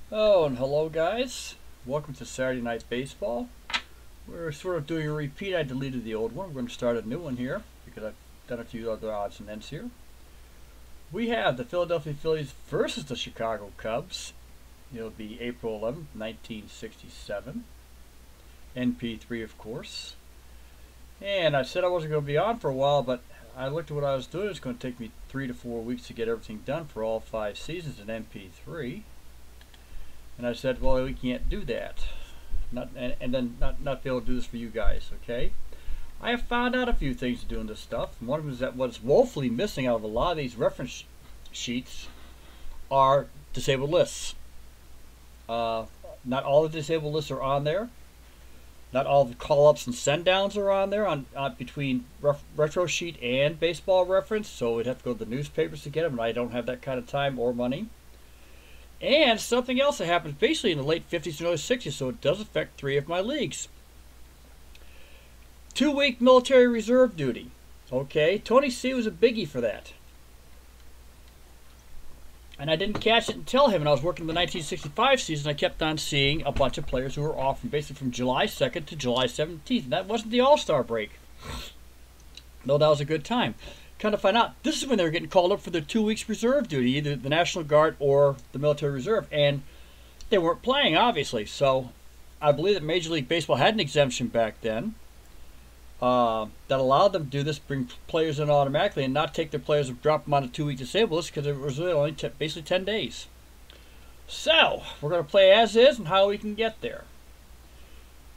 Oh, and hello guys. Welcome to Saturday Night Baseball. We're sort of doing a repeat. I deleted the old one. We're going to start a new one here because I've done a few other odds and ends here. We have the Philadelphia Phillies versus the Chicago Cubs. It'll be April 11th, 1967. NP3, of course. And I said I wasn't going to be on for a while, but I looked at what I was doing. It's going to take me 3 to 4 weeks to get everything done for all 5 seasons in MP3. And I said, well, we can't do that. Not be able to do this for you guys, okay? I have found out a few things to do in this stuff. One of them is that what's woefully missing out of a lot of these reference sheets are disabled lists. Not all the disabled lists are on there. Not all the call-ups and send-downs are on there between retro sheet and baseball reference, so we'd have to go to the newspapers to get them, and I don't have that kind of time or money. And something else that happened basically in the late 50s and early 60s, so it does affect 3 of my leagues. 2-week military reserve duty. Okay, Tony C was a biggie for that. And I didn't catch it and tell him when I was working the 1965 season. I kept on seeing a bunch of players who were off from basically from July 2nd to July 17th. And that wasn't the All-Star break. Though that was a good time. Kind of find out this is when they were getting called up for their 2 weeks reserve duty, either the National Guard or the military reserve, and they weren't playing, obviously. So I believe that Major League Baseball had an exemption back then that allowed them to do this, bring players in automatically and not take their players and drop them on a 2-week disabled list because it was really only basically 10 days. So we're going to play as is and how we can get there.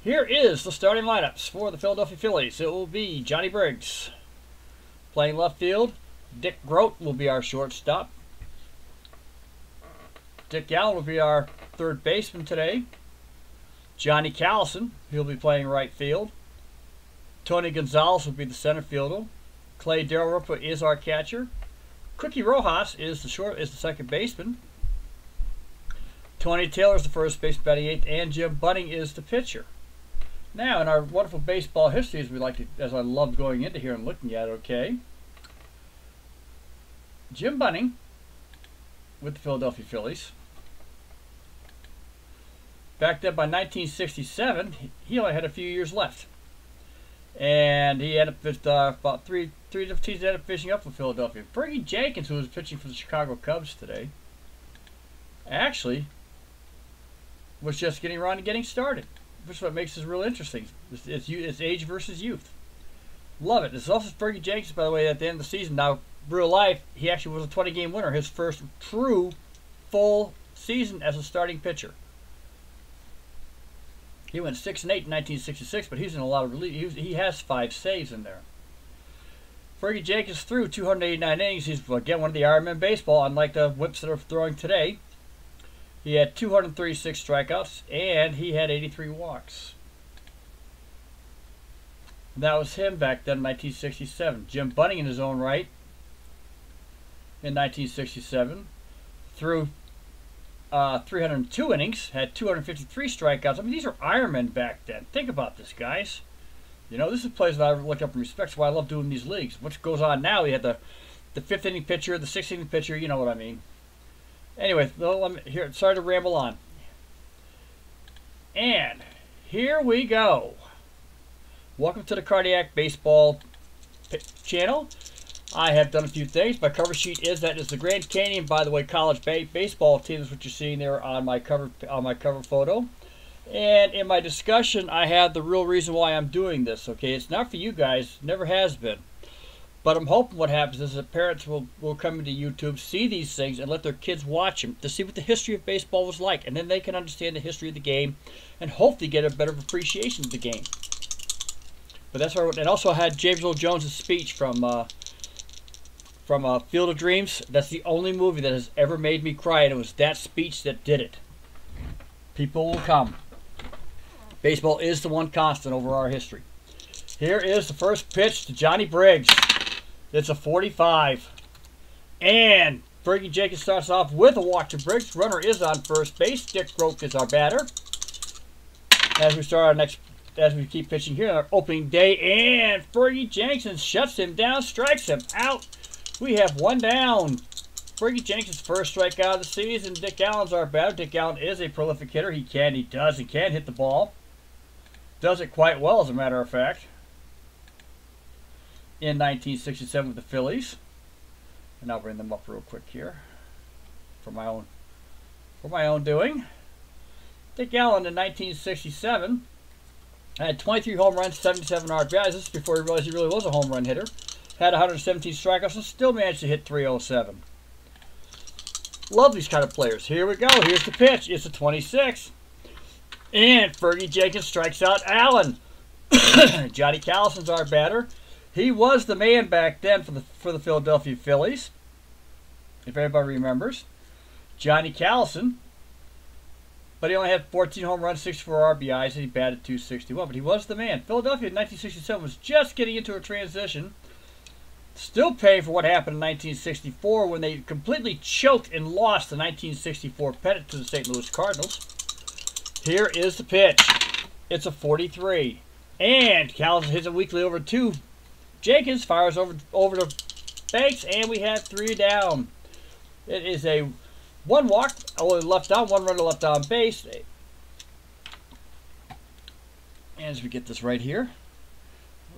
Here is the starting lineups for the Philadelphia Phillies. It will be Johnny Briggs playing left field. Dick Groat will be our shortstop. Dick Allen will be our third baseman today. Johnny Callison, he'll be playing right field. Tony Gonzalez will be the center fielder. Clay Delrupa is our catcher. Cookie Rojas is the second baseman. Tony Taylor is the first base, batting eighth, and Jim Bunning is the pitcher. Now, in our wonderful baseball history, as I love going into here and looking at it, okay. Jim Bunning with the Philadelphia Phillies. Back then, by 1967, he only had a few years left. And he ended up with about three teams ended up finishing up for Philadelphia. Fergie Jenkins, who was pitching for the Chicago Cubs today, actually was just getting around and getting started. Which is what makes this real interesting. It's age versus youth. Love it. This is also Fergie Jenkins, by the way, at the end of the season. Now, real life, he actually was a 20-game winner. His first true full season as a starting pitcher. He went 6-8 in 1966, but he's in a lot of relief. He has 5 saves in there. Fergie Jenkins threw 289 innings. He's, again, one of the Ironmen baseball, unlike the whips that are throwing today. He had 236 strikeouts, and he had 83 walks. And that was him back then in 1967. Jim Bunning in his own right in 1967 threw 302 innings, had 253 strikeouts. I mean, these are Ironmen back then. Think about this, guys. You know, this is players that I look up and respect, so I love doing these leagues. What goes on now, we had the 5th inning pitcher, the 6th inning pitcher, you know what I mean. Anyway, sorry to ramble on. And here we go. Welcome to the Cardiac Baseball channel. I have done a few things. My cover sheet is the Grand Canyon, by the way, college baseball team. Is what you're seeing there on my cover photo. And in my discussion, I have the real reason why I'm doing this. Okay, it's not for you guys. Never has been. But I'm hoping what happens is that parents will come into YouTube, see these things, and let their kids watch them to see what the history of baseball was like. And then they can understand the history of the game and hopefully get a better appreciation of the game. But that's why. And also I had James Earl Jones' speech from Field of Dreams. That's the only movie that has ever made me cry, and it was that speech that did it. People will come. Baseball is the one constant over our history. Here is the first pitch to Johnny Briggs. It's a 45. And Fergie Jenkins starts off with a walk to Briggs. Runner is on first base. Dick Groat is our batter. As we keep pitching here on our opening day. And Fergie Jenkins shuts him down, strikes him out. We have one down. Fergie Jenkins' first strikeout of the season. Dick Allen's our batter. Dick Allen is a prolific hitter. He can hit the ball. Does it quite well, as a matter of fact. In 1967 with the Phillies. And I'll bring them up real quick here. For my own doing. Dick Allen in 1967 had 23 home runs, 77 RBIs. This is before he realized he really was a home run hitter. Had 117 strikeouts and still managed to hit 307. Love these kind of players. Here we go. Here's the pitch. It's a 26. And Fergie Jenkins strikes out Allen. Johnny Callison's our batter. He was the man back then for the Philadelphia Phillies. If everybody remembers. Johnny Callison. But he only had 14 home runs, 64 RBIs, and he batted .261. But he was the man. Philadelphia in 1967 was just getting into a transition. Still paying for what happened in 1964 when they completely choked and lost the 1964 pennant to the St. Louis Cardinals. Here is the pitch. It's a 43. And Callison hits it weakly over 2. Jenkins fires over to Banks, and we have 3 down. It is a 1 walk, only left on, 1 runner left on base. And as we get this right here.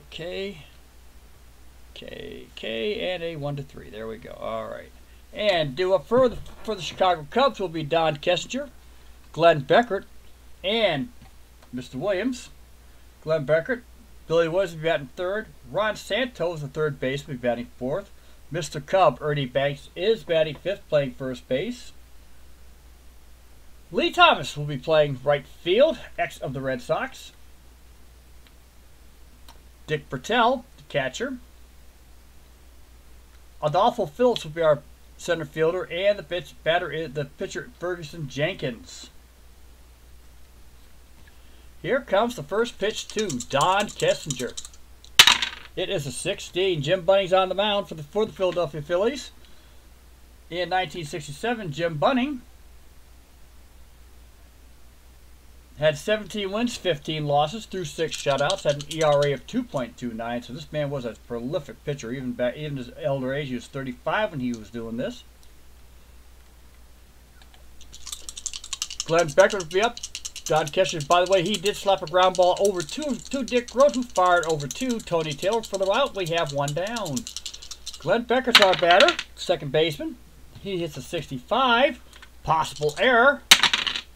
Okay, and a 1-3. There we go. All right. And due up for the Chicago Cubs will be Don Kessinger, Glenn Beckert, and Mr. Williams. Glenn Beckert, Billy Williams will be batting 3rd. Ron Santos, the 3rd baseman, will be batting 4th. Mr. Cub, Ernie Banks, is batting 5th, playing first base. Lee Thomas will be playing right field, ex of the Red Sox. Dick Bertel, the catcher. Adolfo Phillips will be our center fielder, and the pitcher Ferguson Jenkins. Here comes the first pitch to Don Kessinger. It is a 16. Jim Bunning's on the mound for the Philadelphia Phillies. In 1967, Jim Bunning had 17 wins, 15 losses, threw 6 shutouts, had an ERA of 2.29. So this man was a prolific pitcher, even at his elder age. He was 35 when he was doing this. Glenn Beckert would be up. Don Kessinger, by the way, he did slap a ground ball over to Dick Grote, who fired over to Tony Taylor for the out. We have 1 down. Glenn Beckert's our batter, second baseman. He hits a 65. Possible error.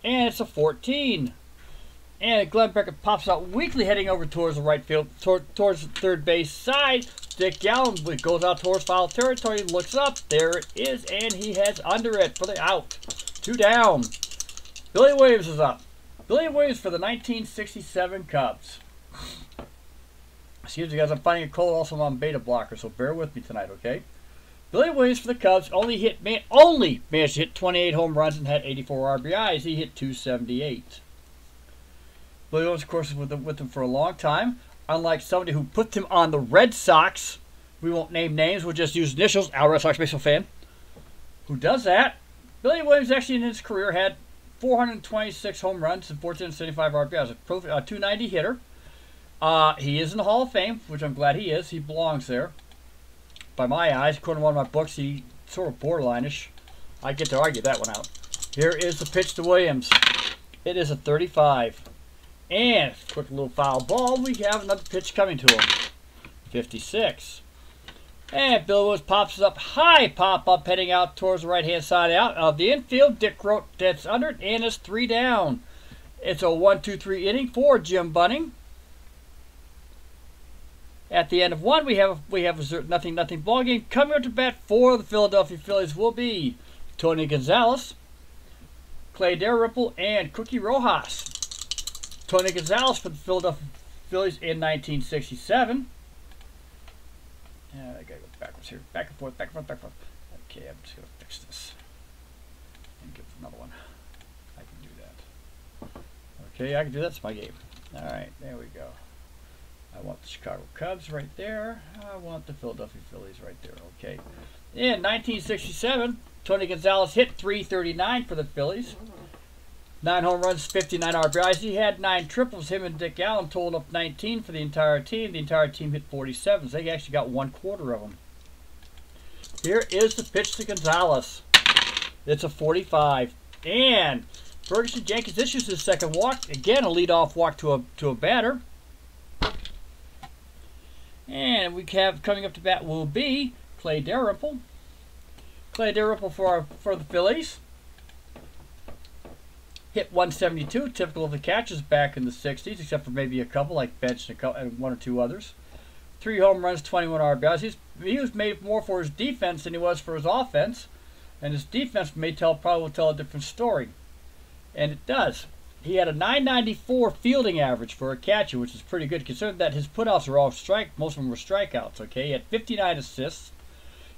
And it's a 14. And Glenn Beckert pops out weakly, heading over towards the right field, towards the third base side. Dick Allen goes out towards foul territory, looks up. There it is, and he heads under it for the out. 2 down. Billy Williams is up. Billy Williams for the 1967 Cubs. Excuse me, guys. I'm finding it cold. Also, I'm on beta blocker, so bear with me tonight, okay? Billy Williams for the Cubs only managed to hit 28 home runs and had 84 RBIs. He hit .278. Billy Williams, of course, was with them for a long time. Unlike somebody who put him on the Red Sox, we won't name names. We'll just use initials. Our Red Sox baseball fan who does that. Billy Williams actually in his career had 426 home runs and 475 RBIs. A 290 hitter. He is in the Hall of Fame, which I'm glad he is. He belongs there. By my eyes, according to one of my books, he's sort of borderline-ish. I get to argue that one out. Here is the pitch to Williams. It is a 35. And, quick little foul ball, we have another pitch coming to him. 56. And Bill Williams pops it up high, pop up, heading out towards the right-hand side out of the infield. Dick Grote gets under it, and it's 3 down. It's a 1-2-3 inning for Jim Bunning. At the end of 1, we have a nothing ball game. Coming up to bat for the Philadelphia Phillies will be Tony Gonzalez, Clay Dalrymple, and Cookie Rojas. Tony Gonzalez for the Philadelphia Phillies in 1967. I gotta go backwards here. Back and forth, back and forth, back and forth. Okay, I'm just gonna fix this. And give another one. I can do that. Okay, I can do that. That's my game. Alright, there we go. I want the Chicago Cubs right there. I want the Philadelphia Phillies right there. Okay. In 1967, Tony Gonzalez hit .339 for the Phillies. 9 home runs, 59 RBIs. He had 9 triples. Him and Dick Allen totaled up 19 for the entire team. The entire team hit 47. So they actually got 1/4 of them. Here is the pitch to Gonzalez. It's a 45. And Ferguson Jenkins issues his second walk. Again, a leadoff walk to a batter. And we have coming up to bat will be Clay Dalrymple. Clay Dalrymple for the Phillies. Hit 172, typical of the catches back in the 60s, except for maybe a couple like Bench and one or two others. 3 home runs, 21 RBIs. He was made more for his defense than he was for his offense, and his defense probably will tell a different story, and it does. He had a .994 fielding average for a catcher, which is pretty good, considering that his putouts are all most of them were strikeouts. Okay, he had 59 assists.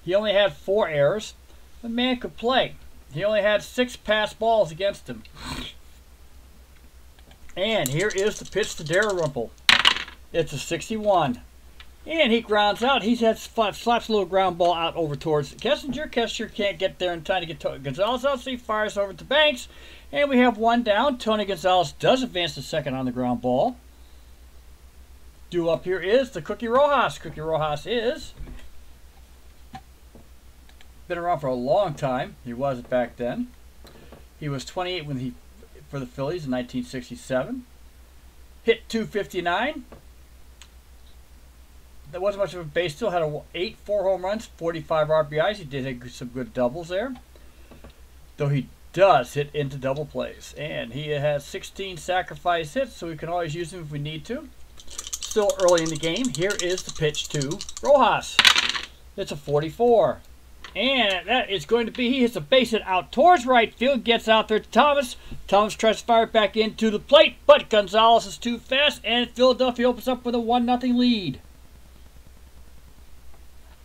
He only had 4 errors. The man could play. He only had 6 pass balls against him. And here is the pitch to Dalrymple. It's a 61. And he grounds out. He slaps a little ground ball out over towards Kessinger. Kessinger can't get there in time to get Gonzalez out, so he fires over to Banks. And we have one down. Tony Gonzalez does advance to second on the ground ball. Due up here is the Cookie Rojas. Cookie Rojas is been around for a long time. He was back then. He was 28 for the Phillies in 1967. Hit 259. There wasn't much of a base. Still had 4 home runs, 45 RBIs. He did have some good doubles there. Though he does hit into double plays. And he has 16 sacrifice hits, so we can always use him if we need to. Still early in the game. Here is the pitch to Rojas. It's a 44. And that is going to be, he hits a base hit out towards right field, gets out there to Thomas. Thomas tries to fire it back into the plate, but Gonzalez is too fast, and Philadelphia opens up with a 1-0 lead.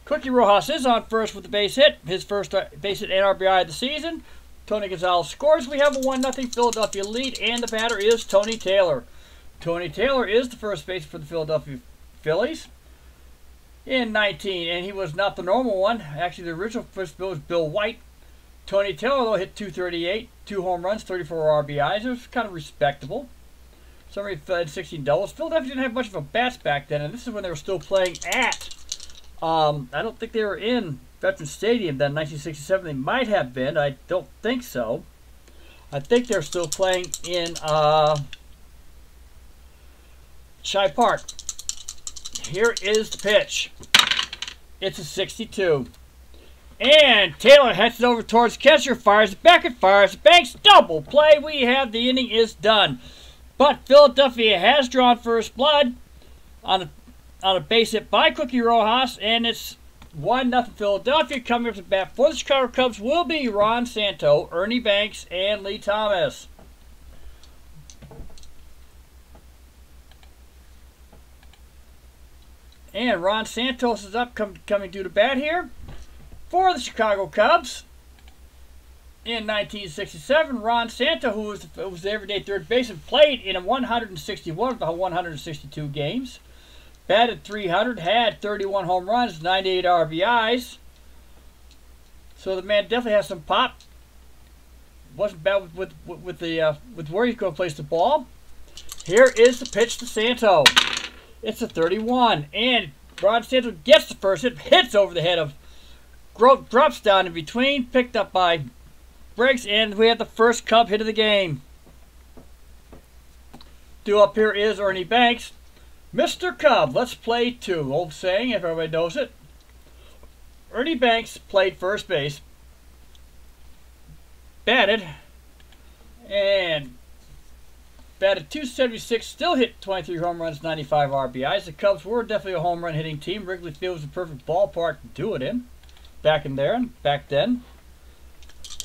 Cookie Rojas is on first with the base hit, his first base hit and RBI of the season. Tony Gonzalez scores. We have a 1-0 Philadelphia lead, and the batter is Tony Taylor. Tony Taylor is the first baseman for the Philadelphia Phillies in 19, and he was not the normal one. Actually, the original first bill was Bill White. Tony Taylor, though, hit 238, 2 home runs, 34 RBIs. It was kind of respectable. Somebody had 16 doubles. Philadelphia didn't have much of a bats back then, and this is when they were still playing at I don't think they were in Veterans Stadium then in 1967. They might have been. I don't think so. I think they're still playing in Shai Park. Here is the pitch. It's a 62. And Taylor heads it over towards catcher, fires it back and fires Banks. Double play. We have the inning is done. But Philadelphia has drawn first blood on a base hit by Cookie Rojas, and it's 1-0 Philadelphia. Coming up to bat for the Chicago Cubs will be Ron Santo, Ernie Banks, and Lee Thomas. And Ron Santos is up coming due to bat here for the Chicago Cubs. In 1967, Ron Santo, who was the everyday third baseman, played in 161 of the 162 games. Batted .300, had 31 home runs, 98 RBIs. So the man definitely has some pop. Wasn't bad with where he's going to place the ball. Here is the pitch to Santo. It's a 31, and Ron Santo gets the first hit, hits over the head of Grote, drops down in between, picked up by Briggs, and we have the first Cub hit of the game. Due up here is Ernie Banks. Mr. Cub, let's play 2. Old saying, if everybody knows it. Ernie Banks played first base, batted, and batted .276, still hit 23 home runs, 95 RBIs. The Cubs were definitely a home run hitting team. Wrigley Field was the perfect ballpark to do it in. Back then.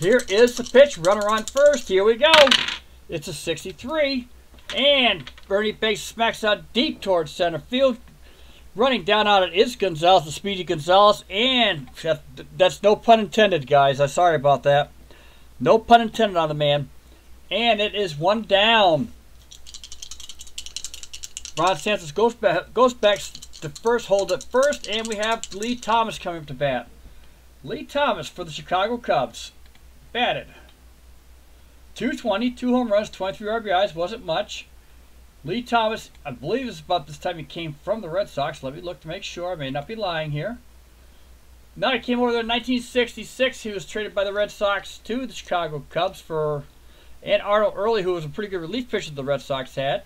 Here is the pitch. Runner on first. Here we go. It's a 63. And Ernie Banks smacks out deep towards center field. Running down on it is Gonzalez, the speedy Gonzalez. And that's no pun intended, guys. I'm sorry about that. No pun intended on the man. And it is 1 down. Ron Santos goes back to first, hold at first, and we have Lee Thomas coming up to bat. Lee Thomas for the Chicago Cubs. Batted .220, 2 home runs, 23 RBIs, wasn't much. Lee Thomas, I believe it's about this time he came from the Red Sox. Let me look to make sure. I may not be lying here. Now he came over there in 1966. He was traded by the Red Sox to the Chicago Cubs for and Arnold Early, who was a pretty good relief pitcher the Red Sox had.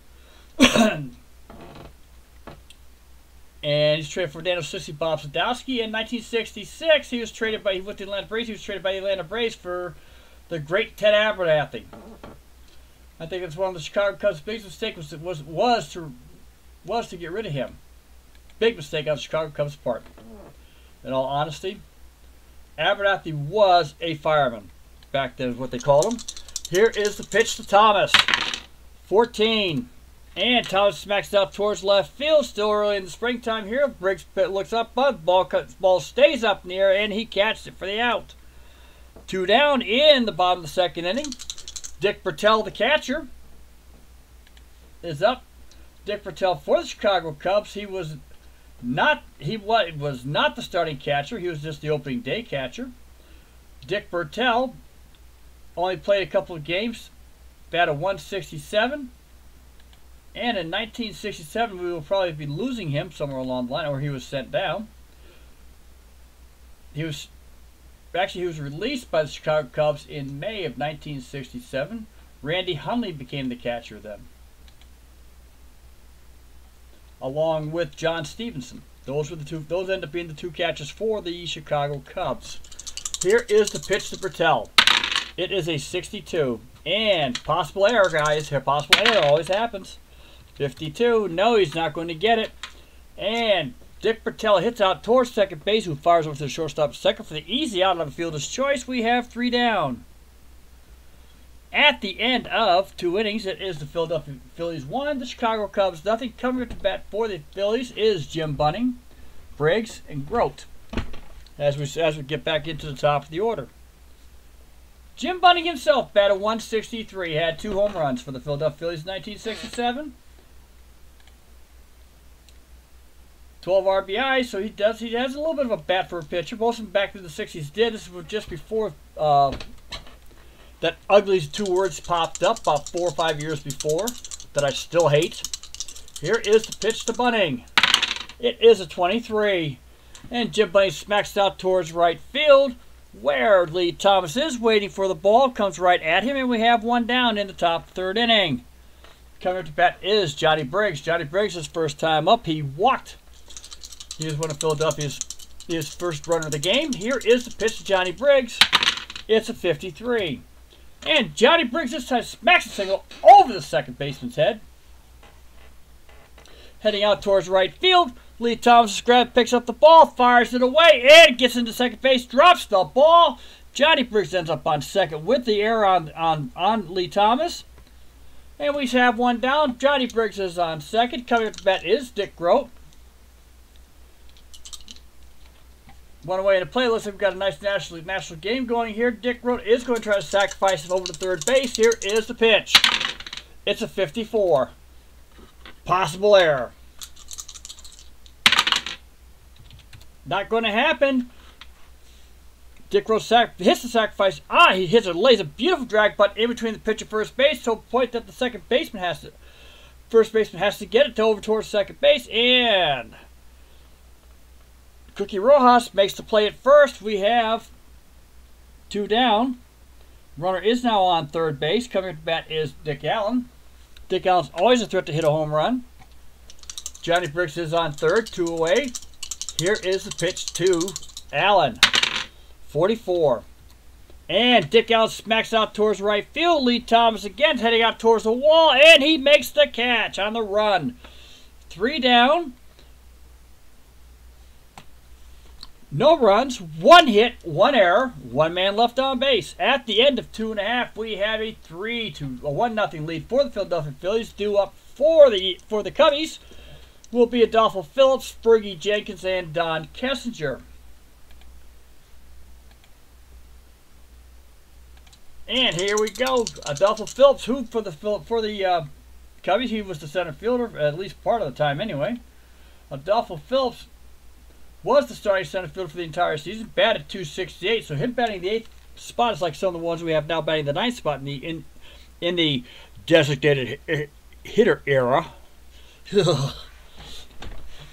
And he's traded for Daniel Sissy, Bob Sadowski. In 1966, he went to the Atlanta Braves. He was traded by the Atlanta Braves for the great Ted Abernathy. I think it's one of the Chicago Cubs' biggest mistakes was to get rid of him. Big mistake on the Chicago Cubs' part. In all honesty, Abernathy was a fireman. Back then is what they called him. Here is the pitch to Thomas. 14. And Thomas smacks it out towards left field. Still early in the springtime here. Briggs looks up, but ball stays up in the air, and he catches it for the out. 2 down in the bottom of the second inning. Dick Bertel, the catcher, is up. Dick Bertel for the Chicago Cubs. He was not the starting catcher. He was just the opening day catcher. Dick Bertel only played a couple of games. Batted .167. And in 1967, we will probably be losing him somewhere along the line, or he was sent down. He was released by the Chicago Cubs in May of 1967. Randy Hundley became the catcher then, along with John Stevenson. Those end up being the 2 catchers for the Chicago Cubs. Here is the pitch to Bertel. It is a 62. And possible error, guys. Possible error always happens. 52. No, he's not going to get it. And Dick Bertel hits out towards second base, who fires over to the shortstop second for the easy out of the fielder's choice. We have 3 down. At the end of 2 innings, it is the Philadelphia Phillies 1, the Chicago Cubs nothing. Coming up to bat for the Phillies is Jim Bunning, Briggs, and Grote. As we get back into the top of the order. Jim Bunning himself batted .163, had 2 home runs for the Philadelphia Phillies in 1967. 12 RBI, so he has a little bit of a bat for a pitcher. Most of them back in the 60s did. This was just before that ugly 2 words popped up about 4 or 5 years before that I still hate. Here is the pitch to Bunning. It is a 23. And Jim Bunning smacks it out towards right field, where Lee Thomas is waiting for the ball. Comes right at him, and we have 1 down in the top 3rd inning. Coming up to bat is Johnny Briggs. Johnny Briggs, his first time up, he walked. He was one of Philadelphia's first runner of the game. Here is the pitch to Johnny Briggs. It's a 53. And Johnny Briggs this time smacks a single over the second baseman's head. Heading out towards right field, Lee Thomas picks up the ball, fires it away, and gets into second base, drops the ball. Johnny Briggs ends up on second with the error on Lee Thomas. And we have 1 down. Johnny Briggs is on second. Coming up to bat is Dick Grote. 1 away in the play. Looks like we've got a nice national game going here. Dick Grote is going to try to sacrifice him over to third base. Here is the pitch. It's a 54. Possible error. Not going to happen. Dick Grote hits the sacrifice. He lays a beautiful drag butt in between the pitcher and first base to a point that the first baseman has to get it over towards second base, and Cookie Rojas makes the play at first. We have 2 down. Runner is now on third base. Coming to bat is Dick Allen. Dick Allen's always a threat to hit a home run. Johnny Briggs is on third, 2 away. Here is the pitch to Allen. 44. And Dick Allen smacks out towards right field. Lee Thomas again heading out towards the wall, and he makes the catch on the run. 3 down. No runs, 1 hit, 1 error, 1 man left on base. At the end of 2.5, we have a 1-0 lead for the Philadelphia Phillies. Due up for the Cubbies will be Adolfo Phillips, Fergie Jenkins, and Don Kessinger. And here we go. Adolfo Phillips, who for the Cubbies, he was the center fielder at least part of the time anyway. Adolfo Phillips was the starting center fielder for the entire season, batted .268, so him batting the 8th spot is like some of the ones we have now batting the 9th spot in the designated hitter era.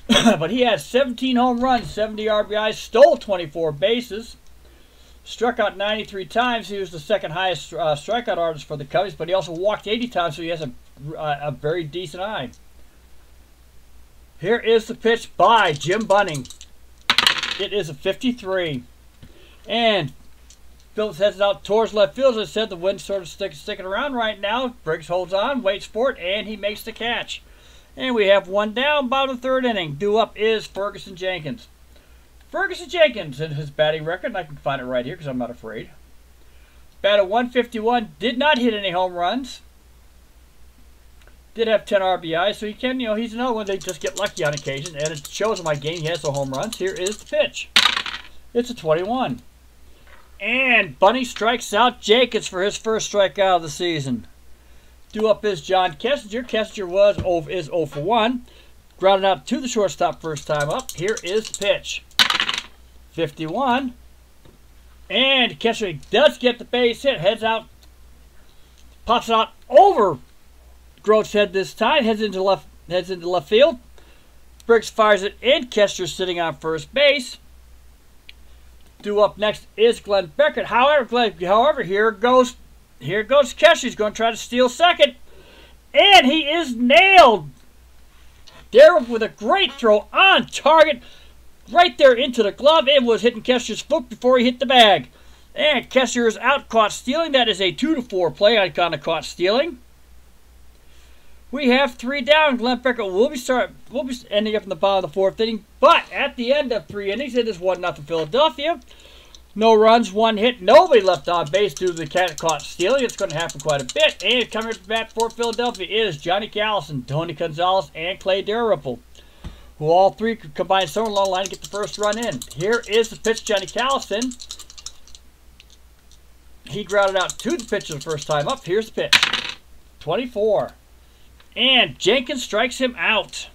But he had 17 home runs, 70 RBIs, stole 24 bases, struck out 93 times. He was the second highest strikeout artist for the Cubbies, but he also walked 80 times, so he has a very decent eye. Here is the pitch by Jim Bunning. It is a 53. And Phillips heads out towards left field. As I said, the wind's sort of sticking around right now. Briggs holds on, waits for it, and he makes the catch. And we have one down, bottom of the third inning. Due up is Ferguson Jenkins. Ferguson Jenkins in his batting record, and I can find it right here because I'm not afraid. Batted 151, did not hit any home runs. Did have 10 RBIs, so he can, he's another one they just get lucky on occasion, and it shows in my game he has no home runs. Here is the pitch. It's a 21. And Bunning strikes out Jenkins for his first strikeout of the season. Due up is John Kessinger. Kessinger is 0 for 1. Grounded out to the shortstop first time up. Here is the pitch. 51. And Kessinger does get the base hit. Heads out. Pops it out over Grote's head this time. Heads into left field. Briggs fires it in. Kessinger's sitting on first base. Due up next is Glenn Beckert. However, here goes Kesher. He's going to try to steal second. And he is nailed. There with a great throw on target. Right there into the glove. It was hitting Kesher's foot before he hit the bag. And Kesher is out caught stealing. That is a 2-4 play on kind of caught stealing. We have 3 down. Glenn Beckert will be ending up in the bottom of the 4th inning. But at the end of 3 innings, it is 1-0 Philadelphia. No runs, 1 hit, nobody left on base due to the cat caught stealing. It's going to happen quite a bit. And coming to bat for Philadelphia is Johnny Callison, Tony Gonzalez, and Clay Dalrymple, who all 3 could combine somewhere along the line to get the first run in. Here is the pitch, Johnny Callison. He grounded out to the pitcher the first time up. Here's the pitch. 24. And Jenkins strikes him out.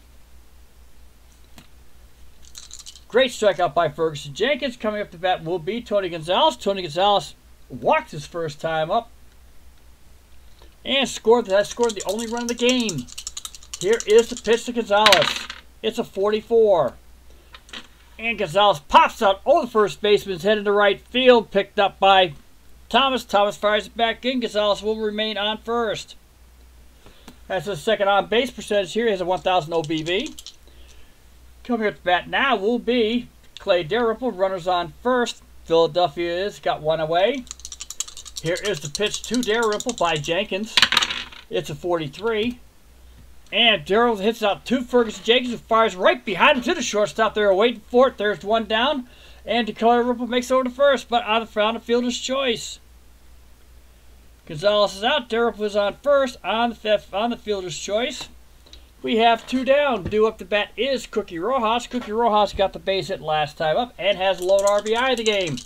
Great strikeout by Ferguson Jenkins. Coming up to bat will be Tony Gonzalez. Tony Gonzalez walked his first time up and scored the only run of the game. Here is the pitch to Gonzalez. It's a 44. And Gonzalez pops out over the first baseman's head into right field. Picked up by Thomas. Thomas fires it back in. Gonzalez will remain on first. That's his second on-base percentage here. He has a 1,000 OBP. Coming up to bat now will be Clay Dalrymple. Runners on first. Philadelphia has got 1 away. Here is the pitch to Dalrymple by Jenkins. It's a 43. And Dalrymple hits out to Ferguson Jenkins, who fires right behind him to the shortstop. They're waiting for it. There's 1 down. And Dalrymple makes over to first, but on the fielder's choice. Gonzalez is out. Dalrymple is on first on the fielder's choice. We have 2 down. Due up to bat is Cookie Rojas. Cookie Rojas got the base hit last time up and has the lone RBI of the game.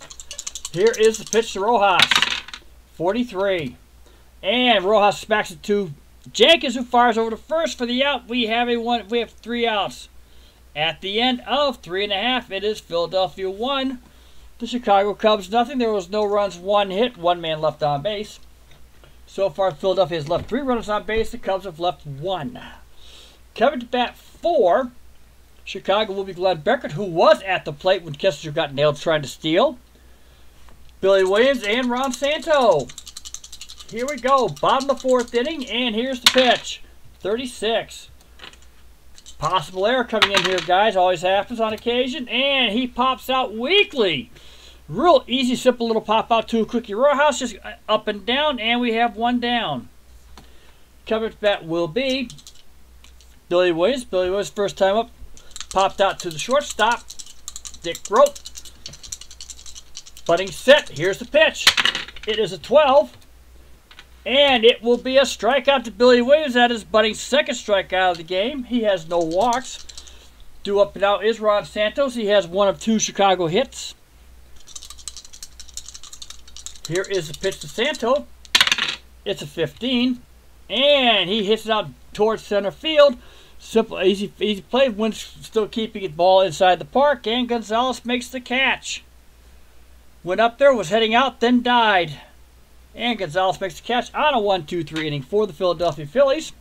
Here is the pitch to Rojas. 43. And Rojas smacks it to Jenkins, who fires over to first for the out. We have 3 outs. At the end of 3.5, it is Philadelphia 1. The Chicago Cubs nothing. There was no runs, 1 hit, 1 man left on base. So far, Philadelphia has left 3 runners on base. The Cubs have left 1. Coming to bat for Chicago will be Glenn Beckert, who was at the plate when Kessinger got nailed trying to steal. Billy Williams and Ron Santo. Here we go. Bottom of the 4th inning, and here's the pitch. 36. Possible error coming in here, guys. Always happens on occasion. And he pops out weakly. Real easy, simple little pop out to Cookie Rojas. Just up and down, and we have 1 down. Coming to bat will be Billy Williams. Billy Williams, first time up, popped out to the shortstop. Dick Grote. Bunning set. Here's the pitch. It is a 12. And it will be a strikeout to Billy Williams. That is Bunning's second strikeout of the game. He has no walks. Due up now is Ron Santos. He has 1 of 2 Chicago hits. Here is the pitch to Santo. It's a 15. And he hits it out towards center field. Simple, easy play. Wins still keeping the ball inside the park. And Gonzalez makes the catch. Went up there, was heading out, then died. And Gonzalez makes the catch on a 1-2-3 inning for the Philadelphia Phillies.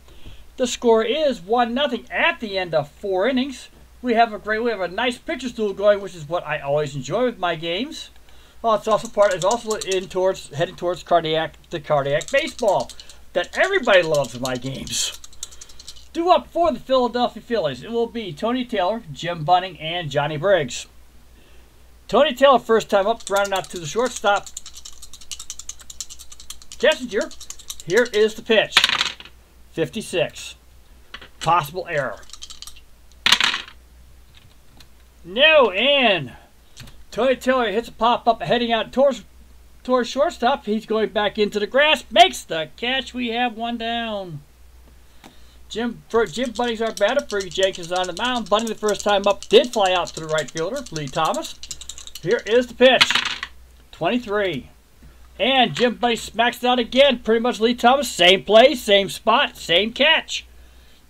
The score is 1-0 at the end of 4 innings. we have a nice pitcher's duel going, which is what I always enjoy with my games. Well, it's also heading towards the cardiac baseball that everybody loves in my games. Due up for the Philadelphia Phillies, it will be Tony Taylor, Jim Bunning, and Johnny Briggs. Tony Taylor, first time up, grounding out to the shortstop. Kessinger, here is the pitch. 56. Possible error. No, and Tony Taylor hits a pop-up heading out towards shortstop. He's going back into the grass. Makes the catch. We have one down. Jim Bunning's our batter. For Jenkins on the mound. Bunning, the first time up, did fly out to the right fielder, Lee Thomas. Here is the pitch. 23. And Jim Bunning smacks it out again. Pretty much Lee Thomas. Same play, same spot, same catch.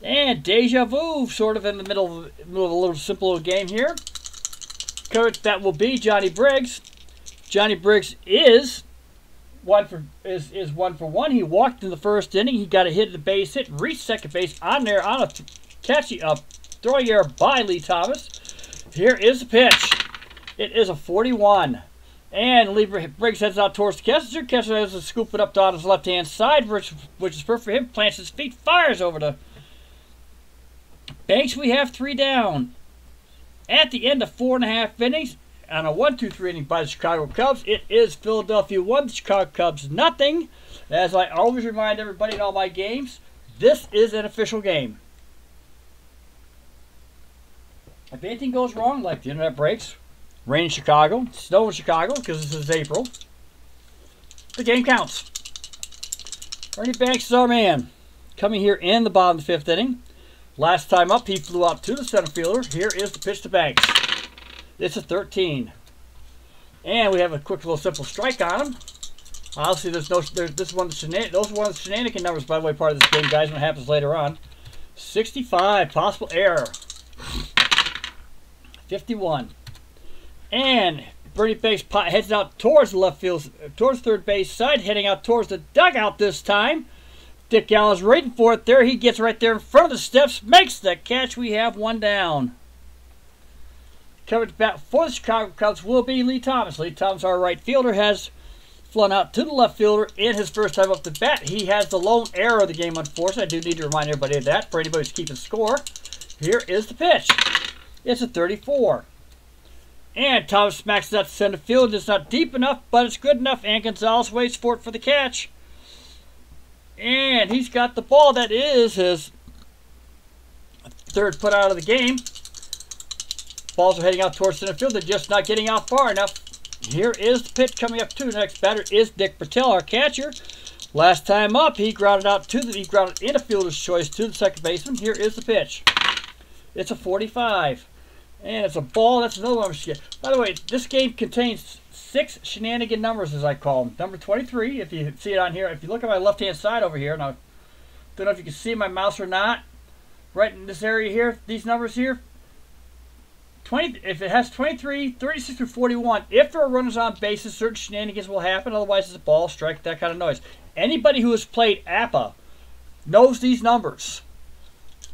And deja vu, sort of in the middle of a little simple little game here. Coach, that will be Johnny Briggs. Johnny Briggs is one for one. He walked in the first inning. He got a hit at the base hit, reached second base on a catchy throwing error by Lee Thomas. Here is the pitch. It is a 41. And Briggs heads out towards Kessinger. Kessinger has to scoop it up on his left-hand side, which is perfect for him. Plants his feet, fires over to Banks. We have 3 down. At the end of 4.5 innings, on a 1-2-3 inning by the Chicago Cubs, it is Philadelphia 1, the Chicago Cubs nothing. As I always remind everybody in all my games, this is an official game. If anything goes wrong, like the internet breaks, rain in Chicago, snow in Chicago, because this is April, the game counts. Ernie Banks is our man. Coming here in the bottom of the 5th inning. Last time up, he flew out to the center fielder. Here is the pitch to Banks. It's a 13. And we have a quick little simple strike on him. Obviously, those were the shenanigan numbers, by the way, part of this game, guys, when it happens later on. 65, possible error. 51. And Bernie Banks heads out towards the left field, towards third base side, heading out towards the dugout this time. Dick Allen's waiting for it there. He gets right there in front of the steps, makes the catch. We have 1 down. Coming back for the Chicago Cubs will be Lee Thomas. Lee Thomas, our right fielder, has flown out to the left fielder in his first time up to bat. He has the lone error of the game, unfortunately. I do need to remind everybody of that for anybody who's keeping score. Here is the pitch. It's a 34. And Thomas smacks it out to center field. It's not deep enough, but it's good enough. And Gonzalez waits for it for the catch. And he's got the ball. That is his 3rd put out of the game. Balls are heading out towards center field. They're just not getting out far enough. Here is the pitch coming up to the next batter is Dick Bertel, our catcher. Last time up, he grounded in a fielder's choice to the second baseman. Here is the pitch. It's a 45. And it's a ball. That's another one. By the way, this game contains 6 shenanigan numbers, as I call them. Number 23, if you see it on here. If you look at my left-hand side over here, now, don't know if you can see my mouse or not. Right in this area here, these numbers here. If it has 23, 36, or 41, if there are runners on bases, certain shenanigans will happen. Otherwise, it's a ball, strike, that kind of noise. Anybody who has played APA knows these numbers.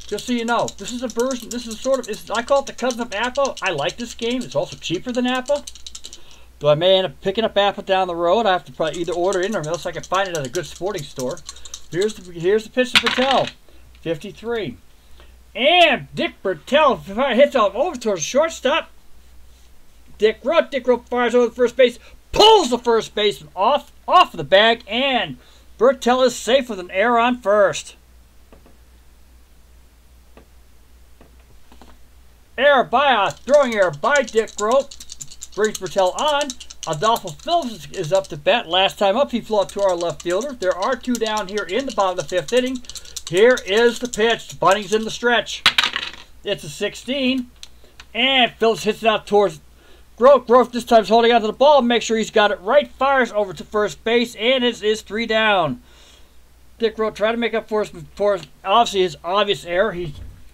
Just so you know, this is a version. This is I call it the cousin of APA. I like this game. It's also cheaper than APA. Though I may end up picking up APA down the road. I have to probably either order it in or else I can find it at a good sporting store. Here's the pitch to Bertel. 53. And Dick Bertel hits off over towards the shortstop. Dick Rowe fires over the first base, pulls the first baseman off of the bag, and Bertel is safe with an error on first. Throwing error by Dick Rowe brings Bertel on. Adolfo Phillips is up to bat. Last time up, he flew out to our left fielder. There are 2 down here in the bottom of the 5th inning. Here is the pitch. Bunning's in the stretch. It's a 16. And Phillips hits it out towards Grove. Grove this time is holding onto the ball. Make sure he's got it right. Fires over to first base. And it is 3 down. Dick Rowe trying to make up for obviously his obvious error.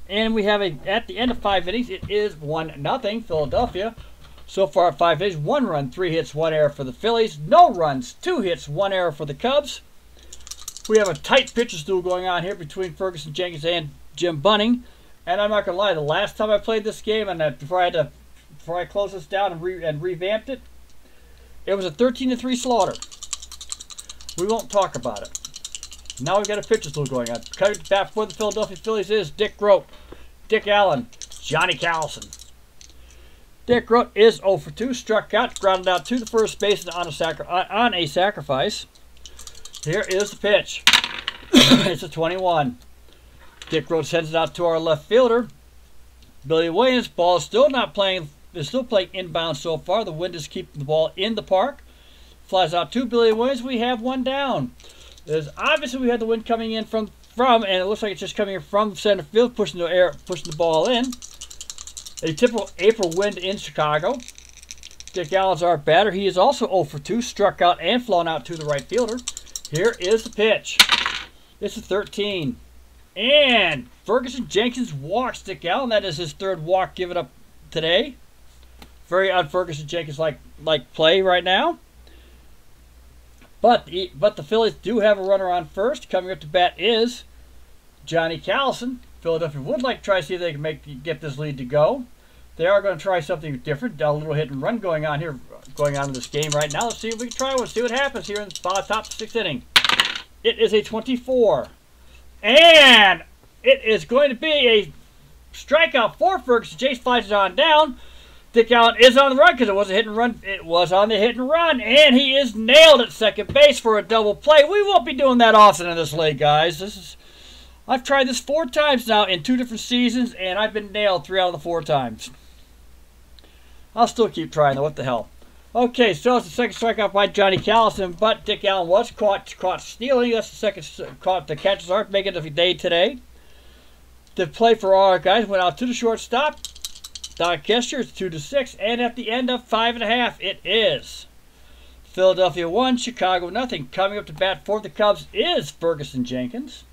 And we have at the end of 5 innings, it is 1-0 Philadelphia. So far 5 innings, 1 run, 3 hits, 1 error for the Phillies. No runs, 2 hits, 1 error for the Cubs. We have a tight pitcher's duel going on here between Ferguson, Jenkins, and Jim Bunning. And I'm not gonna lie, the last time I played this game, and before I closed this down and revamped it, it was a 13-3 slaughter. We won't talk about it. Now we've got a pitcher still going on. Coming to bat for the Philadelphia Phillies is Dick Groat, Dick Allen, Johnny Callison. Dick Groat is 0 for 2, struck out, grounded out to the first baseman on a sacrifice. Here is the pitch. It's a 21. Dick Groat sends it out to our left fielder, Billy Williams. Ball is still playing inbound so far. The wind is keeping the ball in the park. Flies out to Billy Williams. We have one down. Obviously we had the wind coming in from, and it looks like it's just coming in from center field, pushing the ball in. A typical April wind in Chicago. Dick Allen's our batter. He is also 0 for 2, struck out and flown out to the right fielder. Here is the pitch. It's a 13. And Ferguson Jenkins walks Dick Allen. That is his third walk given up today. Very un-Ferguson Jenkins-like play right now. But the Phillies do have a runner on first. Coming up to bat is Johnny Callison. Philadelphia would like to try to see if they can get this lead to go. They are going to try something different. A little hit and run going on in this game right now. Let's see if we can try one. See what happens here in the top of the 6th inning. It is a 24. And it is going to be a strikeout for Ferguson. Jace flies it on down. Dick Allen is on the run because it was a hit and run. It was on the hit and run, and he is nailed at second base for a double play. We won't be doing that often in this league, guys. I've tried this 4 times now in 2 different seasons, and I've been nailed 3 out of the 4 times. I'll still keep trying though. What the hell? Okay, so it's the second strikeout by Johnny Callison, but Dick Allen was caught stealing. That's the second caught. The catches aren't making it a day today. The play for all our guys went out to the shortstop. Don Kester, it's 2-6, and at the end of 5.5, it is Philadelphia 1, Chicago nothing. Coming up to bat for the Cubs is Ferguson Jenkins.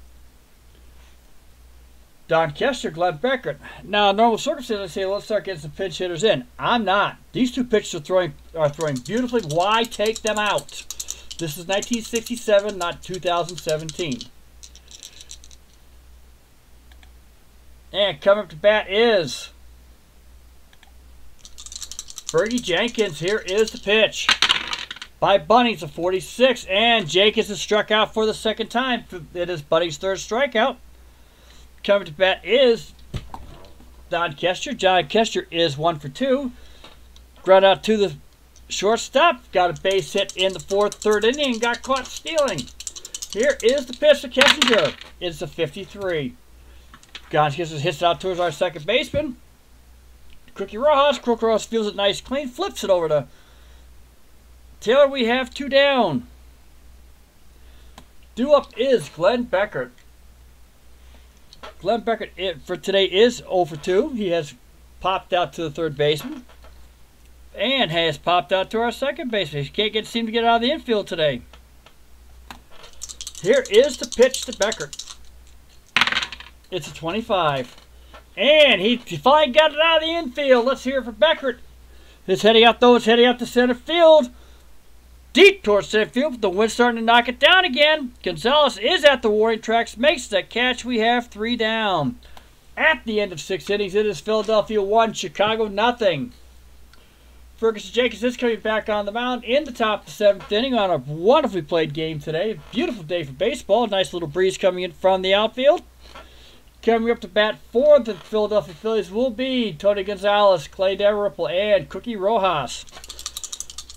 Don Kester, Glenn Beckert. Now, normal circumstances, I say let's start getting some pinch hitters in. I'm not. These 2 pitchers are throwing beautifully. Why take them out? This is 1967, not 2017. And coming up to bat is Fergie Jenkins. Here is the pitch by Bunning. It's a 46, and Jenkins is struck out for the second time. It is Bunning's 3rd strikeout. Coming to bat is Don Kester. John Kester is 1 for 2. Ground out to the shortstop. Got a base hit in the 3rd inning and got caught stealing. Here is the pitch to Kessinger. It's a 53. Don Kester hits it out towards our second baseman, Cookie Rojas. Cookie Rojas feels it nice clean. Flips it over to Taylor. We have 2 down. Due up is Glenn Beckert. Glenn Beckert for today is 0 for 2. He has popped out to the 3rd baseman and has popped out to our second baseman. He can't seem to get out of the infield today. Here is the pitch to Beckert. It's a 25. And he finally got it out of the infield. Let's hear it for Beckert. It's heading out, though. It's heading out to center field. Deep towards center field, but the wind's starting to knock it down again. Gonzalez is at the warning tracks, makes the catch. We have 3 down. At the end of 6 innings, it is Philadelphia 1, Chicago nothing. Ferguson Jenkins is coming back on the mound in the top of the 7th inning on a wonderfully played game today. Beautiful day for baseball. Nice little breeze coming in from the outfield. Coming up to bat for the Philadelphia Phillies will be Tony Gonzalez, Clay Dalrymple, and Cookie Rojas.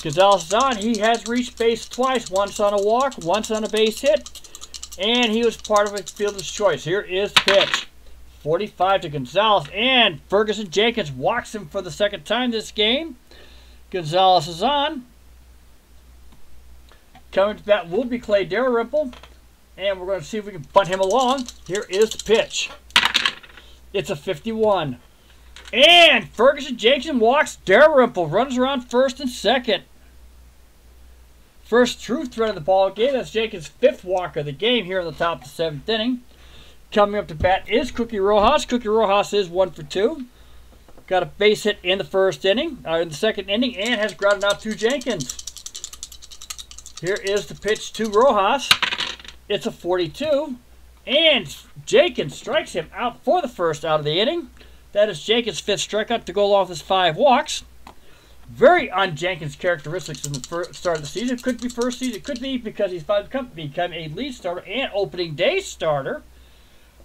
Gonzalez is on. He has reached base twice, once on a walk, once on a base hit, and he was part of a fielder's choice. Here is the pitch. 45 to Gonzalez, and Ferguson Jenkins walks him for the 2nd time this game. Gonzalez is on. Coming to bat will be Clay Dalrymple, and we're going to see if we can bunt him along. Here is the pitch. It's a 51. And Ferguson Jenkins walks Dalrymple, runs around 1st and 2nd. First true threat of the ball game. That's Jenkins' 5th walk of the game here in the top of the 7th inning. Coming up to bat is Cookie Rojas. Cookie Rojas is 1 for 2. Got a base hit in the 1st inning, in the 2nd inning, and has grounded out to Jenkins. Here is the pitch to Rojas. It's a 42. And Jenkins strikes him out for the first out of the inning. That is Jenkins' 5th strikeout to go along with his 5 walks. Very un-Jenkins characteristics in the start of the season. Could be first season. Could be because he's become a lead starter and opening day starter.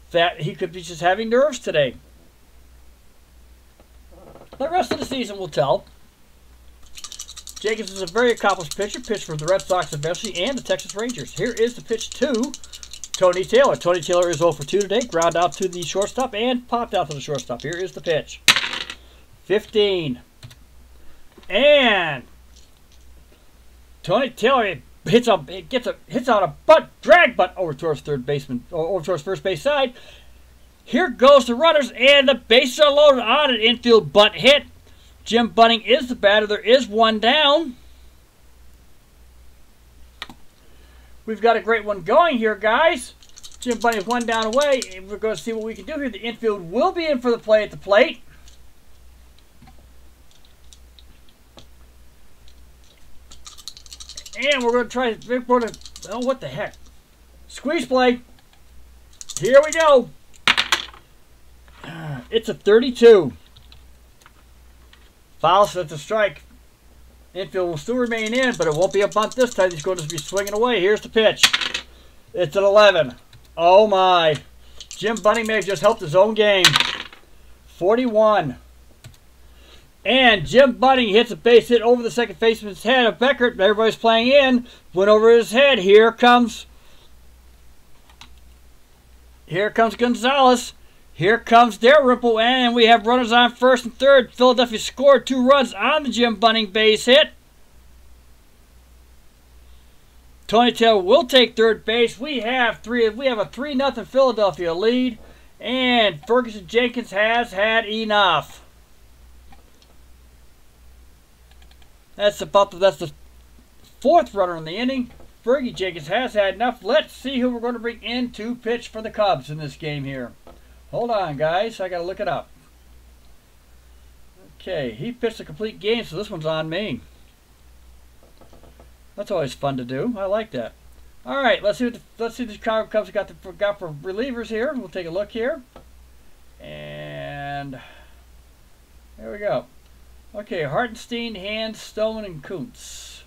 That he could be just having nerves today. The rest of the season will tell. Jenkins is a very accomplished pitcher. Pitched for the Red Sox eventually and the Texas Rangers. Here is the pitch to Tony Taylor. Tony Taylor is 0 for 2 today. Ground out to the shortstop and popped out to the shortstop. Here is the pitch. 15. And Tony Taylor hits on a drag butt over towards third baseman, or over towards first base side. Here goes the runners, and the bases are loaded on an infield bunt hit. Jim Bunning is the batter. There is one down. We've got a great one going here, guys. Jim Bunning is one down away, and we're going to see what we can do here. The infield will be in for the play at the plate. And we're going to try, oh, what the heck. Squeeze play. Here we go. It's a 32. Foul, so it's a strike. Infield will still remain in, but it won't be a bunt this time. He's going to be swinging away. Here's the pitch. It's an 11. Oh, my. Jim Bunning may have just helped his own game. 41. And Jim Bunning hits a base hit over the second baseman's head of Beckert. Everybody's playing in. Went over his head. Here comes Gonzalez. Here comes Dalrymple. And we have runners on first and third. Philadelphia scored 2 runs on the Jim Bunning base hit. Tony Taylor will take third base. We have a 3-0 Philadelphia lead. And Ferguson Jenkins has had enough. That's the 4th runner in the inning. Fergie Jenkins has had enough. Let's see who we're going to bring in to pitch for the Cubs in this game here. Hold on, guys. I got to look it up. Okay, he pitched a complete game, so this one's on me. That's always fun to do. I like that. All right, let's see the Chicago Cubs got for relievers here. We'll take a look here. And there we go. Okay, Hartenstein, Hand, Stone, and Kuntz.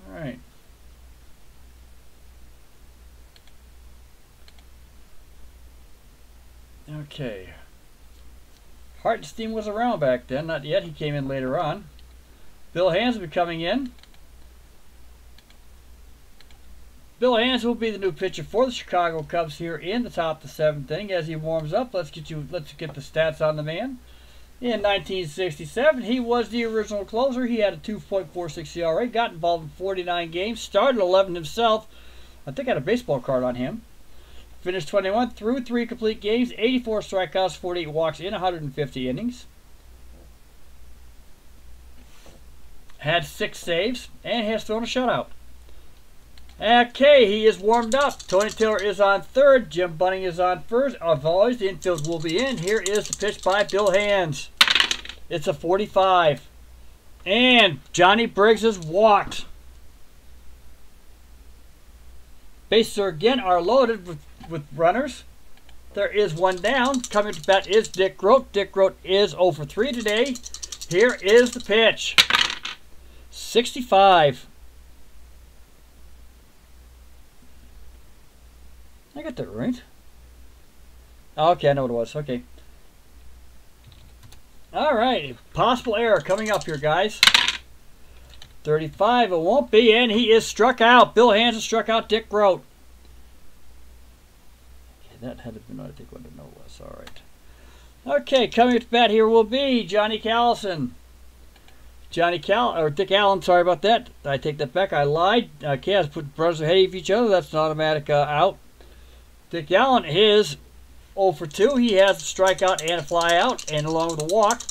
All right. Okay. Hartenstein was around back then. Not yet. He came in later on. Bill Hands will be coming in. Bill Hands will be the new pitcher for the Chicago Cubs here in the top of the 7th inning. As he warms up, let's get the stats on the man. In 1967, he was the original closer. He had a 2.46 ERA, got involved in 49 games, started 11 himself. I think I had a baseball card on him. Finished 21 through 3 complete games, 84 strikeouts, 48 walks in 150 innings. Had 6 saves and has thrown a shutout. Okay, he is warmed up. Tony Taylor is on third. Jim Bunning is on first. As always, the infield will be in. Here is the pitch by Bill Hands. It's a 45. And Johnny Briggs is walked. Bases are loaded with runners. There is one down. Coming to bat is Dick Groat. Dick Groat is 0 for 3 today. Here is the pitch. 65. I got that right. Okay, I know what it was. Okay. All right. Possible error coming up here, guys. 35. It won't be, and he is struck out. Bill Hansen struck out Dick Groat. Okay, that had been what I think what the note was. All right. Okay, coming to bat here will be Johnny Callison. Dick Allen, sorry about that. I take that back. I lied. Okay, I put brothers ahead of each other. That's an automatic out. Dick Allen is 0 for 2. He has a strikeout and a flyout, and along with a walk.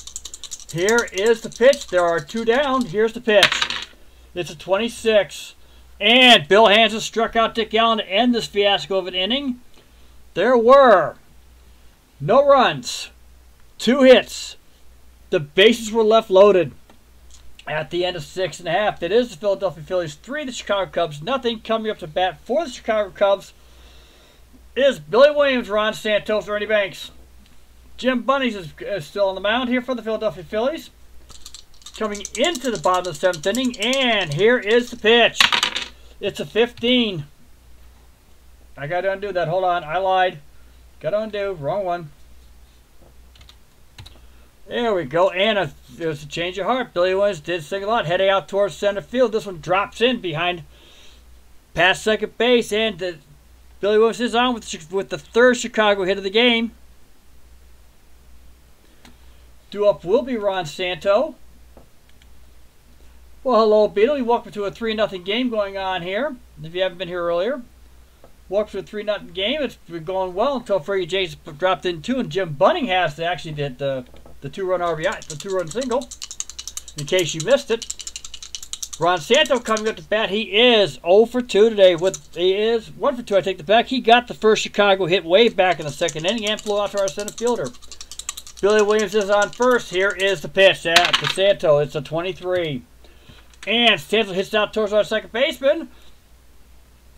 Here is the pitch. There are 2 down. Here's the pitch. It's a 26. And Bill Hansen struck out Dick Allen to end this fiasco of an inning. There were no runs, 2 hits. The bases were left loaded at the end of 6 1/2. It is the Philadelphia Phillies 3, the Chicago Cubs nothing. Coming up to bat for the Chicago Cubs is Billy Williams, Ron Santos, Ernie Banks. Jim Bunning is still on the mound here for the Philadelphia Phillies. Coming into the bottom of the 7th inning, and here is the pitch. It's a 15. I got to undo that. Hold on, I lied. Got to undo. Wrong one. There we go, and there's a change of heart. Billy Williams did single out, heading out towards center field. This one drops in behind past second base, and Billy Williams is on with the 3rd Chicago hit of the game. Due up will be Ron Santo. Well, hello, Beetle. Welcome to a 3-0 game going on here. If you haven't been here earlier, welcome to a 3-0 game. It's been going well until Freddie James dropped in 2, and Jim Bunning has to actually did the 2-run RBI, the 2-run single. In case you missed it, Ron Santo coming up to bat. He is 0 for 2 today. He is 1 for 2. I take the back. He got the first Chicago hit way back in the 2nd inning and flew out to our center fielder. Billy Williams is on first. Here is the pitch to Santo. It's a 23. And Santo hits out towards our second baseman.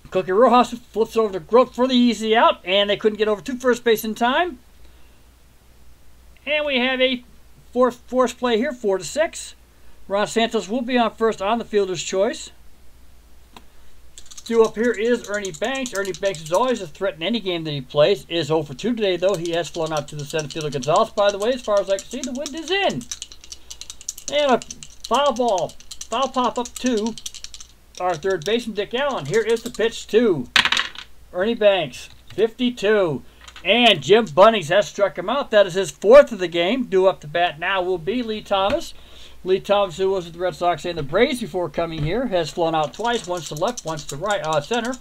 Cookie Rojas flips over to Grote for the easy out, and they couldn't get over to first base in time. And we have a force play here, 4-6. Ron Santos will be on first on the fielder's choice. Due up here is Ernie Banks. Ernie Banks is always a threat in any game that he plays. Is 0 for 2 today, though. He has flown out to the center fielder Gonzalez, by the way. As far as I can see, the wind is in. And a foul ball. Foul pop up to our third baseman, Dick Allen. Here is the pitch to Ernie Banks, 52. And Jim Bunning has struck him out. That is his 4th of the game. Due up to bat now will be Lee Thomas. Lee Thomas, who was with the Red Sox and the Braves before coming here, has flown out twice, once to left, once to right, center.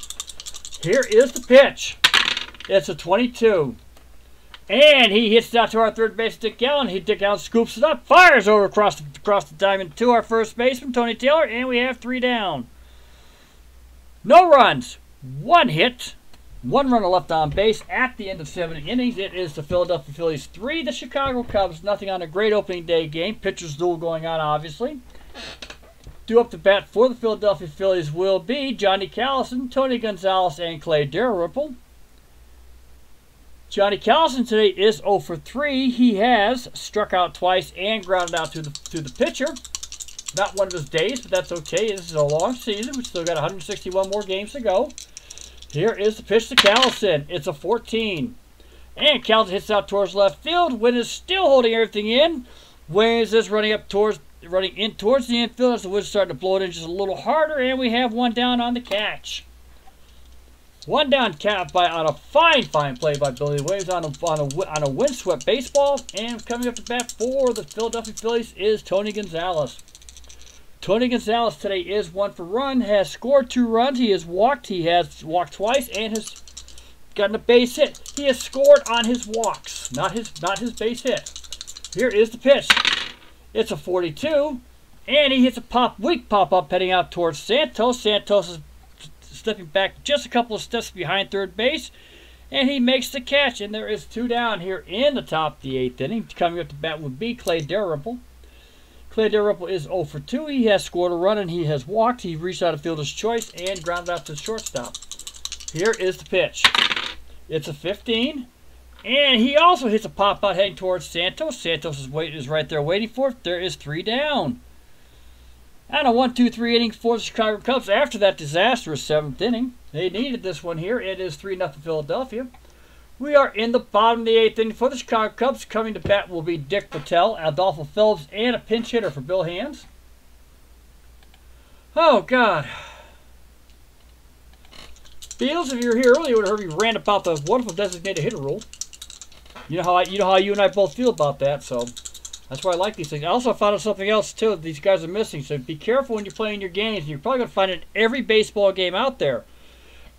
Here is the pitch. It's a 22. And he hits out to our third base, Dick Allen. Dick Allen scoops it up, fires over across the diamond to our first baseman, Tony Taylor, and we have 3 down. No runs, 1 hit, 1 runner left on base at the end of 7 innings. It is the Philadelphia Phillies 3, the Chicago Cubs nothing on a great opening day game. Pitcher's duel going on, obviously. Due up to bat for the Philadelphia Phillies will be Johnny Callison, Tony Gonzalez, and Clay Dalrymple. Johnny Callison today is 0 for 3. He has struck out twice and grounded out to the pitcher. Not one of his days, but that's okay. This is a long season. We've still got 161 more games to go. Here is the pitch to Callison. It's a 14. And Callison hits out towards left field. Wind is still holding everything in. Williams is running in towards the infield as the wind's starting to blow it in just a little harder. And we have 1 down on the catch. 1 down on a fine play by Billy Williams on a windswept baseball. And coming up to bat for the Philadelphia Phillies is Tony Gonzalez. Tony Gonzalez today is 1 for 1, has scored 2 runs. He has walked twice, and has gotten a base hit. He has scored on his walks, not his base hit. Here is the pitch. It's a 42, and he hits a weak pop-up heading out towards Santos. Santos is stepping back just a couple of steps behind third base, and he makes the catch, and there is 2 down here in the top of the 8th inning. Coming up to bat would be Clay Dalrymple. Clay Dalrymple is 0 for 2. He has scored a run and he has walked. He reached out of fielder's choice and grounded out to the shortstop. Here is the pitch. It's a 15. And he also hits a pop-out heading towards Santos. Santos is right there waiting for it. There is 3 down. And a 1-2-3 inning for the Chicago Cubs after that disastrous 7th inning. They needed this one here. It is 3-0 Philadelphia. We are in the bottom of the 8th inning for the Chicago Cubs. Coming to bat will be Dick Patel, Adolfo Phillips, and a pinch hitter for Bill Hands. Oh, God. Beatles, if you were here earlier, you would have heard me rant about the wonderful designated hitter rule. You know how you and I both feel about that, so that's why I like these things. I also found out something else, too, that these guys are missing. So be careful when you're playing your games. You're probably going to find it in every baseball game out there.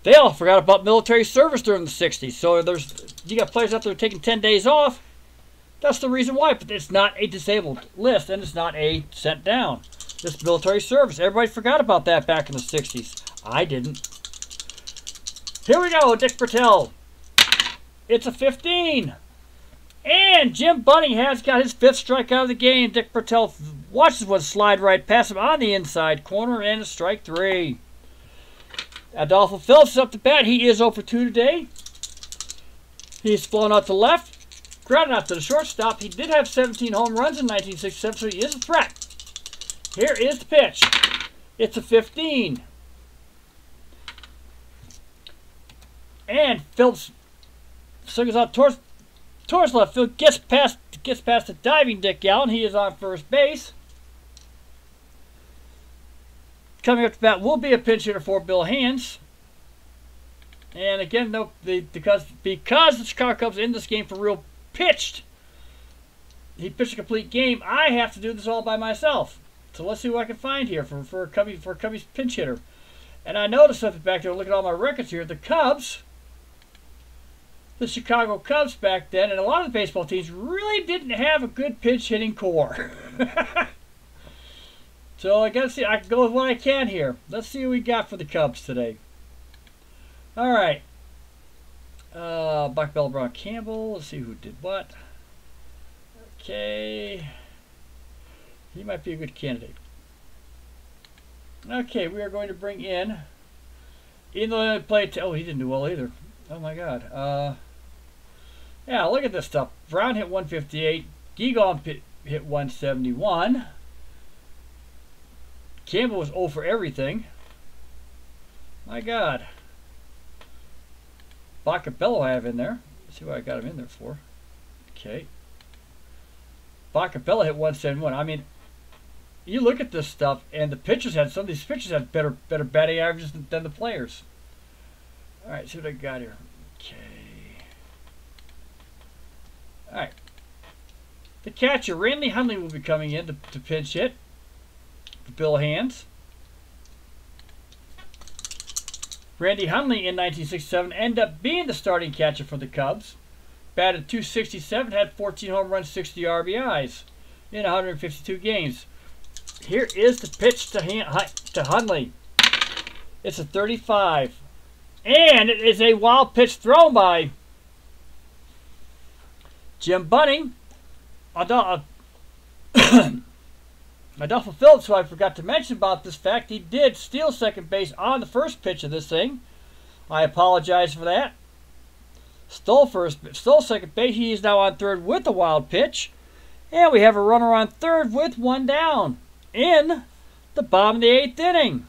They all forgot about military service during the 60s. So you got players out there taking 10 days off. That's the reason why. But it's not a disabled list, and it's not a sent down. It's military service. Everybody forgot about that back in the 60s. I didn't. Here we go, Dick Patel. It's a 15. And Jim Bunning has got his 5th strikeout of the game. Dick Patel watches one slide right past him on the inside corner, and a strike 3. Adolfo Phillips is up to bat. He is 0 for 2 today. He's flown out to left, grounded out to the shortstop. He did have 17 home runs in 1967, so he is a threat. Here is the pitch. It's a 15. And Phillips swings out towards left field, gets past the diving Dick Allen. He is on first base. Coming up to bat will be a pinch hitter for Bill Hands. And again, because the Chicago Cubs in this game for real he pitched a complete game, I have to do this all by myself. So let's see what I can find here for Cubby's pinch hitter. And I noticed something back there. Look at all my records here. The Chicago Cubs back then, and a lot of the baseball teams really didn't have a good pinch hitting core. So I gotta see. I can go with what I can here. Let's see what we got for the Cubs today. All right. Buck Bell, Brown, Campbell. Let's see who did what. Okay. He might be a good candidate. Okay, we are going to bring in. Even though he played. Oh, he didn't do well either. Oh my God. Yeah, look at this stuff. Brown hit 158. Gigon hit 171. Campbell was 0 for everything. My God. Bacabello I have in there. Let's see what I got him in there for. Okay. Bacabello hit 171. I mean, you look at this stuff, and the pitchers had some of these pitchers had better batting averages than the players. All right, see what I got here. Okay. All right. The catcher, Randy Hundley, will be coming in to pinch hit for Bill Hands. Randy Hundley in 1967 ended up being the starting catcher for the Cubs. Batted .267, had 14 home runs, 60 RBIs in 152 games. Here is the pitch to Hundley. It's a 35. And it is a wild pitch thrown by Jim Bunning. Adolfo Phillips, who I forgot to mention about this fact, he did steal second base on the first pitch of this thing. I apologize for that. Stole second base. He is now on third with a wild pitch. And we have a runner on third with one down in the bottom of the 8th inning.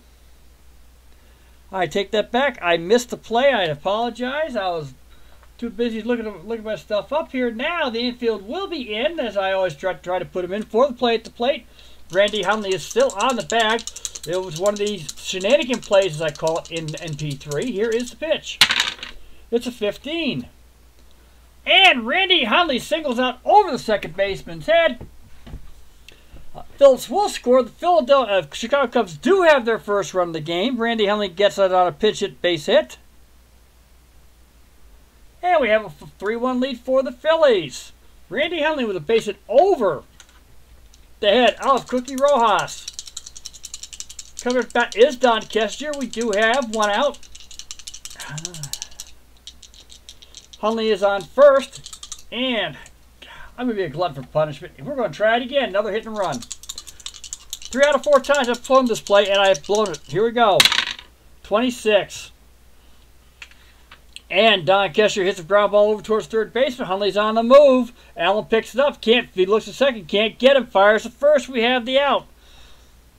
I take that back. I missed the play. I apologize. I was too busy looking my stuff up here. Now the infield will be in, as I always try to put him in for the play at the plate. Randy Hundley is still on the bag. It was one of these shenanigan plays, as I call it, in NP3. Here is the pitch. It's a 15. And Randy Hundley singles out over the second baseman's head. Phillips will score. The Chicago Cubs do have their first run of the game. Randy Hundley gets that on a pitch hit, base hit. And we have a 3-1 lead for the Phillies. Randy Hundley with a base hit over the head of Cookie Rojas. Coming up bat is Don Kester. We do have one out. Hundley is on first. And I'm going to be a glutton for punishment. We're going to try it again. Another hit and run. 3 out of 4 times I've flown this play, and I've blown it. Here we go. 26. And Don Kester hits a ground ball over towards third baseman. Hundley's on the move. Allen picks it up. He looks at second. Can't get him. Fires at first. We have the out.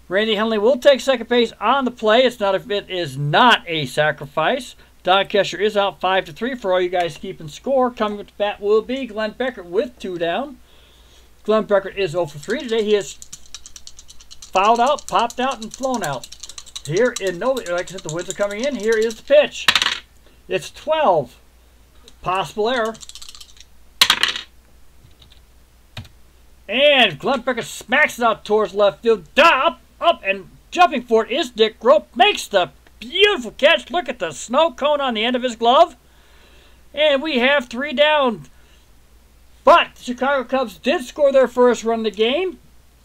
Randy Hundley will take second base on the play. It is not a sacrifice. Don Kester is out 5-3 for all you guys keeping score. Coming up to bat will be Glenn Beckert with 2 down. Glenn Beckert is 0 for 3 today. He is fouled out, popped out, and flown out. Here in like I said, the winds are coming in. Here is the pitch. It's 12. Possible error. And Glenn Beckert smacks it out towards left field. Up, and jumping for it is Dick Grope. Makes the beautiful catch. Look at the snow cone on the end of his glove. And we have 3 down. But the Chicago Cubs did score their first run of the game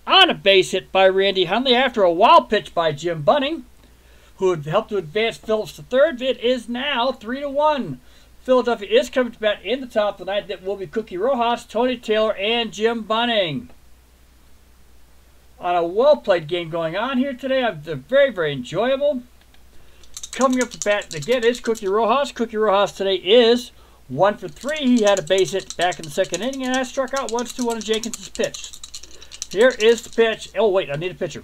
on a base hit by Randy Hundley after a wild pitch by Jim Bunning, who had helped to advance Phillips to third. It is now 3-1. Philadelphia is coming to bat in the top of the 9th. That will be Cookie Rojas, Tony Taylor, and Jim Bunning. On a well-played game going on here today. They're very, very enjoyable. Coming up to bat again is Cookie Rojas. Cookie Rojas today is 1 for 3. He had a base hit back in the second inning, and I struck out once to one of Jenkins' pitch. Here is the pitch. Oh, wait, I need a pitcher.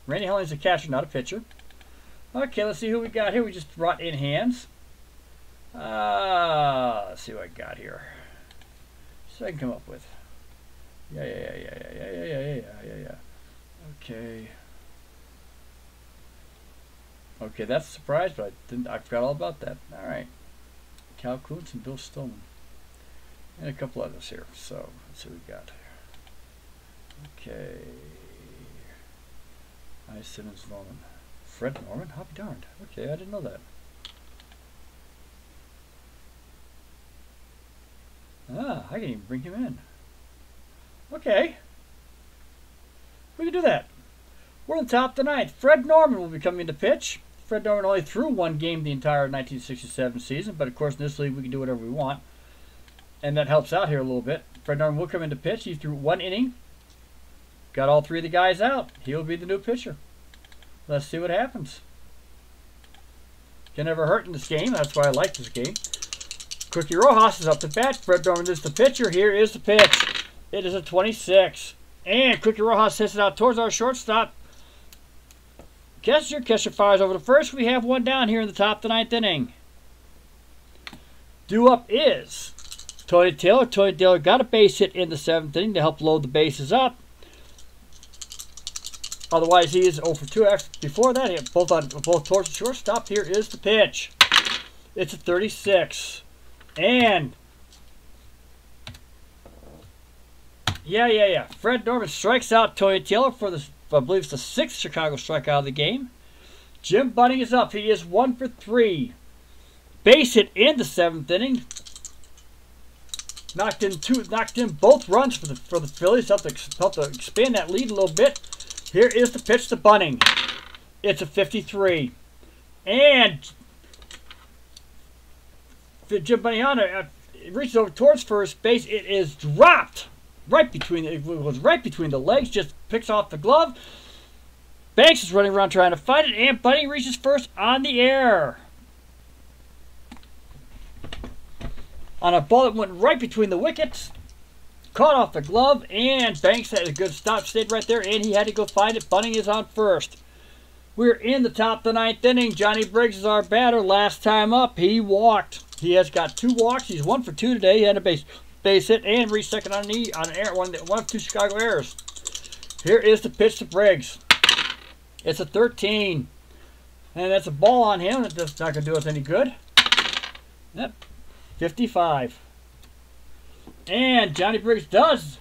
Randy Helling's a catcher, not a pitcher. Okay, let's see who we got here. We just brought in hands. Let's see what I got here. So I can come up with. Yeah. Okay. Okay, that's a surprise, but I forgot all about that. All right. Cal Kuntz and Bill Stillman. And a couple others here. So, let's see what we got. Okay. Hi, Simmons Norman. Fred Norman? I'll be darned. Okay, I didn't know that. I can even bring him in. Okay. We can do that. We're on top of the ninth. Fred Norman will be coming into pitch. Fred Norman only threw one game the entire 1967 season, but of course in this league we can do whatever we want. And that helps out here a little bit. Fred Norman will come into pitch. He threw 1 inning. Got all 3 of the guys out. He'll be the new pitcher. Let's see what happens. Can never hurt in this game. That's why I like this game. Cookie Rojas is up to bat. Fred Norman is the pitcher. Here is the pitch. It is a 26. And Cookie Rojas hits it out towards our shortstop. Catcher fires over to first. We have one down here in the top of the 9th inning. Due up is Tony Taylor. Tony Taylor got a base hit in the 7th inning to help load the bases up. Otherwise, he is 0 for 2. Before that, hit both towards the shortstop. Here is the pitch. It's a 36. And yeah. Fred Norman strikes out Tony Taylor for the, I believe it's the 6th Chicago strikeout of the game. Jim Bunning is up. He is 1 for 3. Base hit in the 7th inning. Knocked in both runs for the Phillies. Helped to expand that lead a little bit. Here is the pitch to Bunning. It's a 53. And Jim Bunning reaches over towards first base. It is dropped it was right between the legs. Just picks off the glove. Banks is running around trying to fight it, and Bunning reaches first on the air. On a ball that went right between the wickets. Caught off the glove, and Banks had a good stop, stayed right there, and he had to go find it. Bunning is on first. We're in the top of the 9th inning. Johnny Briggs is our batter. Last time up, he walked. He has got 2 walks. He's 1 for 2 today. He had a base hit and reached second on an error, one of 2 Chicago errors. Here is the pitch to Briggs. It's a 13. And that's a ball on him. That's not going to do us any good. Yep. 55. And Johnny Briggs does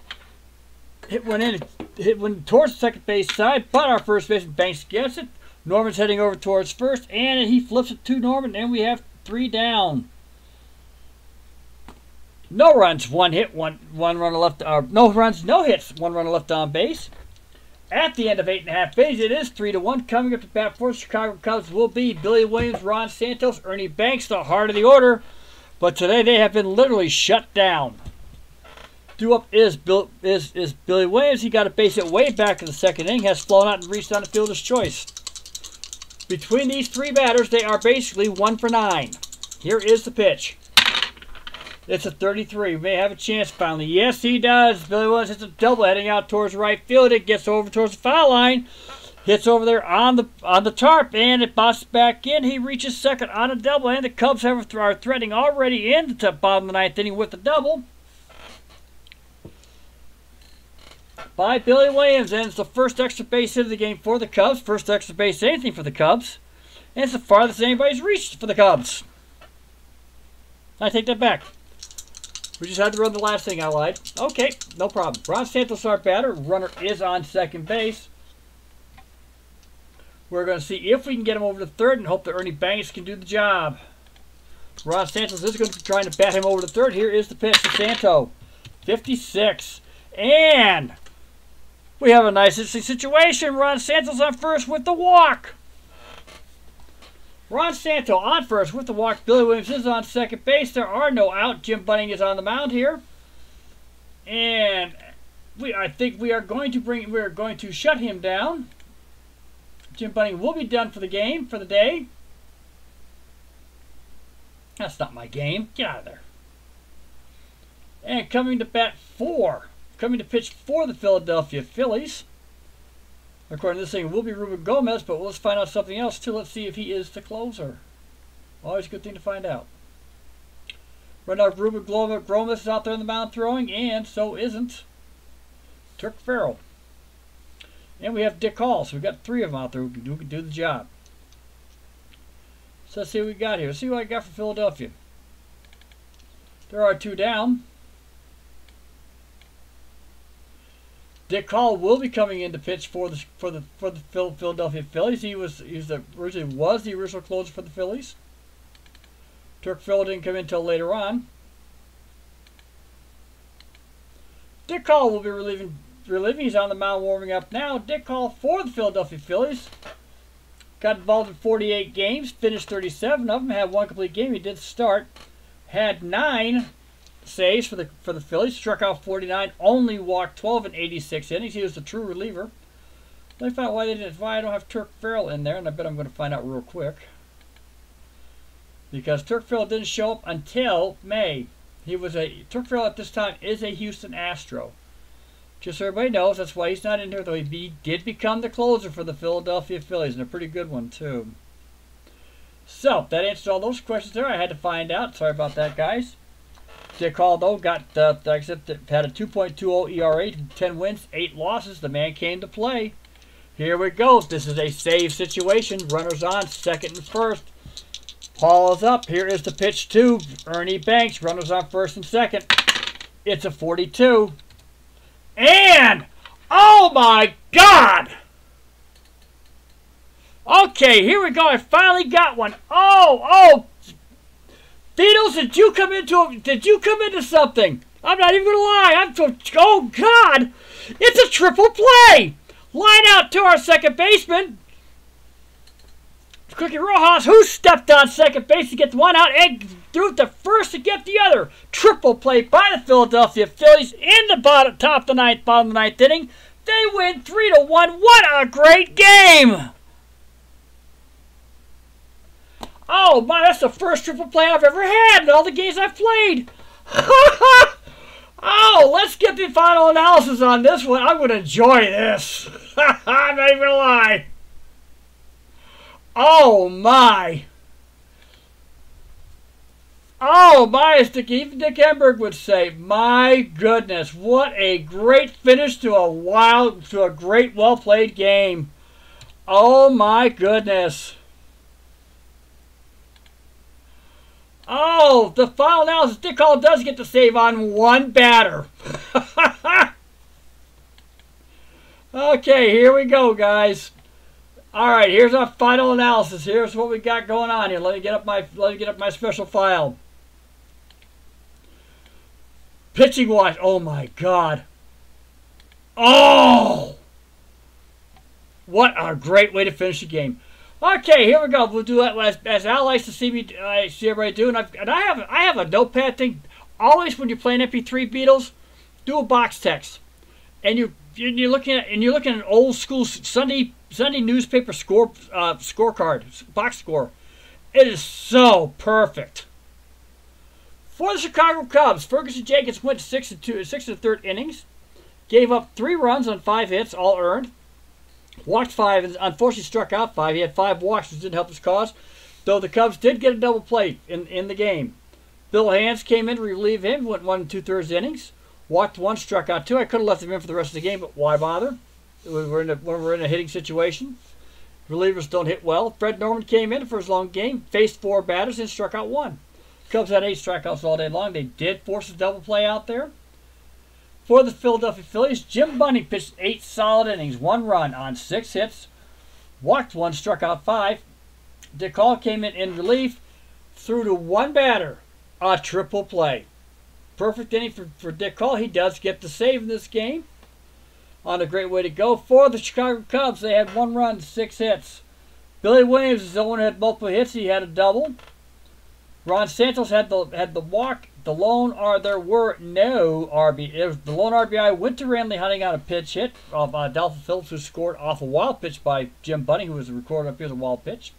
hit one towards the second base side, but our first baseman Banks gets it. Norman's heading over towards first, and he flips it to Norman, and we have 3 down. No runs, 1 hit, one runner left. No runs, no hits, 1 runner left on base. At the end of 8.5 innings, it is 3-1. Coming up to bat for the Chicago Cubs will be Billy Williams, Ron Santos, Ernie Banks, the heart of the order. But today they have been literally shut down. Due up is Billy Williams. He got a base hit way back in the second inning, has flown out and reached on the fielder's choice. Between these 3 batters, they are basically 1 for 9. Here is the pitch. It's a 33. We may have a chance finally. Yes, he does. Billy Williams hits a double heading out towards right field. It gets over towards the foul line. Hits over there on the tarp, and it bounces back in. He reaches second on a double, and the Cubs are threatening already in the bottom of the 9th inning with the double by Billy Williams. And it's the first extra base hit of the game for the Cubs. First extra base anything for the Cubs. And it's the farthest anybody's reached for the Cubs. I take that back. We just had to run the last thing. I lied. Okay, no problem. Ron Santos, our batter. Runner is on second base. We're going to see if we can get him over to third and hope that Ernie Banks can do the job. Ron Santos is going to be trying to bat him over to third. Here is the pitch to Santo. 56. And we have a nice interesting situation. Ron Santos on first with the walk. Ron Santo on first with the walk. Billy Williams is on second base. There are no out. Jim Bunning is on the mound here. And I think we are going to shut him down. Jim Bunning will be done for the game, for the day. That's not my game. Get out of there. And coming to pitch for the Philadelphia Phillies. According to this thing, it will be Ruben Gomez, but let's find out something else too. Let's see if he is the closer. Always a good thing to find out. Right now, Ruben Gomez is out there on the mound throwing, and so isn't Turk Farrell. And we have Dick Hall, so we've got 3 of them out there who can do the job. So let's see what we got here. Let's see what I got for Philadelphia. There are 2 down. Dick Hall will be coming in to pitch for the Philadelphia Phillies. Originally was the original closer for the Phillies. Turk Farrell didn't come in until later on. Dick Hall will be relieving. He's on the mound warming up now. Dick Hall for the Philadelphia Phillies. Got involved in 48 games, finished 37 of them, had 1 complete game. He did start. Had 9 saves for the Phillies, struck out 49, only walked 12 in 86 innings. He was the true reliever. Let me find out why I don't have Turk Farrell in there, and I bet I'm going to find out real quick. Because Turk Farrell didn't show up until May. Turk Farrell at this time is a Houston Astro. Just so everybody knows, that's why he's not in here, though he did become the closer for the Philadelphia Phillies, and a pretty good one, too. So, that answers all those questions there. I had to find out. Sorry about that, guys. Dick Hall, though, had a 2.20 ERA, 10 wins, 8 losses. The man came to play. Here we go. This is a save situation. Runners on, second and first. Hall is up. Here is the pitch to Ernie Banks. Runners on first and second. It's a 42. And, oh my God! Okay, here we go. I finally got one. Oh! Beatles, did you come into something? I'm not even gonna lie. Oh God! It's a triple play. Line out to our second baseman, Cookie Rojas, who stepped on second base to get one out and threw the first to get the other. Triple play by the Philadelphia Phillies in the bottom of the ninth inning. They win 3-1. What a great game! Oh my, that's the first triple play I've ever had in all the games I've played. Oh, let's get the final analysis on this one. I'm going to enjoy this. I'm not even going to lie. Oh my. Oh my, as even Dick Enberg would say, my goodness, what a great finish to a great, well-played game. Oh my goodness. Oh, the final analysis. Dick Hall does get the save on one batter. Okay, here we go, guys. All right, here's our final analysis. Here's what we got going on here. Let me get up my special file. Pitching watch. Oh my God. Oh, what a great way to finish the game. Okay, here we go. We'll do that as Al likes to see everybody do, and I have a notepad thing. Always when you're playing MP3 Beatles, do a box text, and you're looking at an old school Sunday newspaper scorecard box score. It is so perfect. For the Chicago Cubs, Ferguson Jenkins went 6 and 3rd innings, gave up 3 runs on 5 hits, all earned. Walked 5 and unfortunately struck out 5. He had 5 walks, which didn't help his cause, though the Cubs did get a double play in the game. Bill Hands came in to relieve him, went 1 2/3 innings, walked 1, struck out 2. I could have left him in for the rest of the game, but why bother? We're in a hitting situation. Relievers don't hit well. Fred Norman came in for his long game, faced 4 batters, and struck out 1. Cubs had 8 strikeouts all day long. They did force a double play out there. For the Philadelphia Phillies, Jim Bunning pitched 8 solid innings, 1 run on 6 hits, walked 1, struck out 5. Dick Hall came in relief, threw to 1 batter, a triple play. Perfect inning for Dick Hall. He does get the save in this game. On a great way to go. For the Chicago Cubs, they had 1 run, 6 hits. Billy Williams is the one who had multiple hits. He had a double. Ron Santos had the walk. There were no RBI. The lone RBI went to Randy Hunting on a pitch hit of Adolfo Phillips, who scored off a wild pitch by Jim Bunning, who was recorded up here as a wild pitch.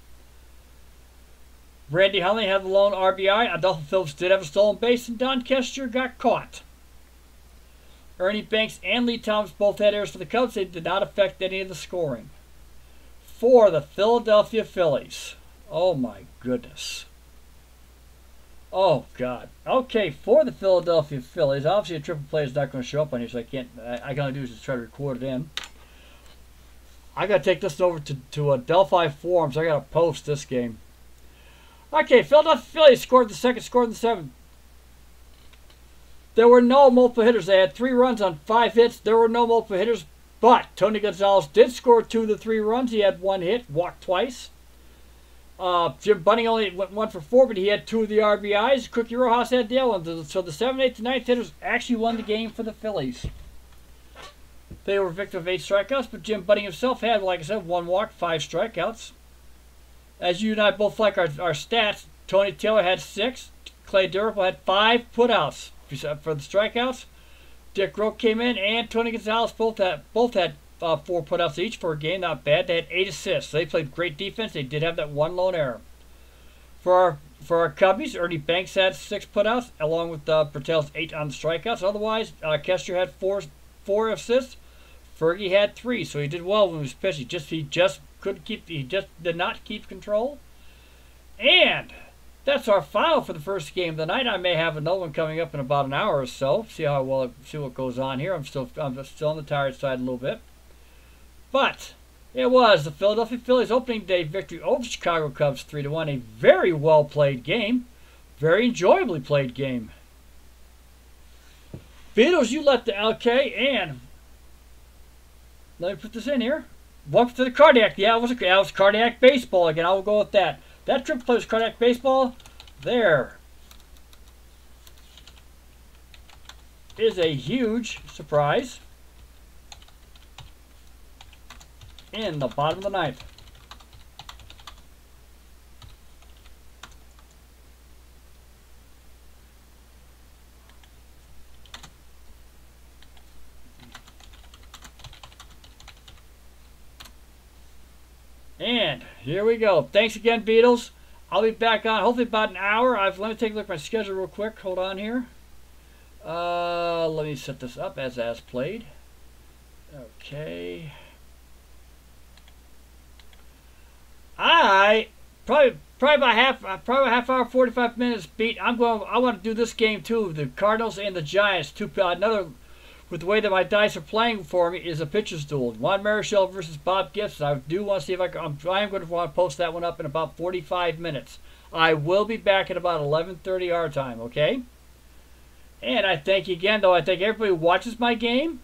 Randy Hundley had the lone RBI. Adolfo Phillips did have a stolen base, and Don Kester got caught. Ernie Banks and Lee Thomas both had errors for the Cubs. They did not affect any of the scoring. For the Philadelphia Phillies. Oh my goodness. Oh God. Okay, for the Philadelphia Phillies. Obviously a triple play is not going to show up on here, so I can only do is just try to record it in. I got to take this over to Delphi Forums. I got to post this game. Okay, Philadelphia Phillies scored the second, scored the seventh. There were no multiple hitters. They had 3 runs on 5 hits. There were no multiple hitters, but Tony Gonzalez did score 2 of the 3 runs. He had 1 hit, walked twice. Jim Bunning only went 1 for 4, but he had 2 of the RBIs. Cookie Rojas had the other one. So the 7th, 8th, and 9th hitters actually won the game for the Phillies. They were victim of 8 strikeouts, but Jim Bunning himself had, like I said, 1 walk, 5 strikeouts. As you and I both like our stats, Tony Taylor had 6. Clay Durable had 5 putouts. For the strikeouts, Dick Roque came in, and Tony Gonzalez both had 4 putouts each for a game. Not bad. They had 8 assists. They played great defense. They did have that 1 lone error. For our Cubbies, Ernie Banks had 6 putouts, along with Bertel's 8 on the strikeouts. Otherwise, Kester had 4 assists. Fergie had 3, so he did well when he was pitching. He just did not keep control. And that's our final for the first game of the night. I may have another one coming up in about an hour or so. See what goes on here. I'm still on the tired side a little bit. But it was the Philadelphia Phillies opening day victory over the Chicago Cubs 3-1. A very well played game. Very enjoyably played game. Beatles, you let the LK, and let me put this in here. Welcome to the Cardiac. Yeah, it was Cardiac Baseball again. I will go with that. That triple play was Cardiac Baseball. There is a huge surprise in the bottom of the 9th. And here we go. Thanks again, Beatles. I'll be back on hopefully about an hour. Let me take a look at my schedule real quick. Hold on here. Let me set this up as played. Okay. Probably about half hour, 45 minutes beat. I want to do this game too. The Cardinals and the Giants. Another. With the way that my dice are playing for me is a pitcher's duel. Juan Marichal versus Bob Gibson. I do want to see if I am going to want to post that one up in about 45 minutes. I will be back at about 11:30 our time, okay? And I thank you again, though. I thank everybody who watches my game.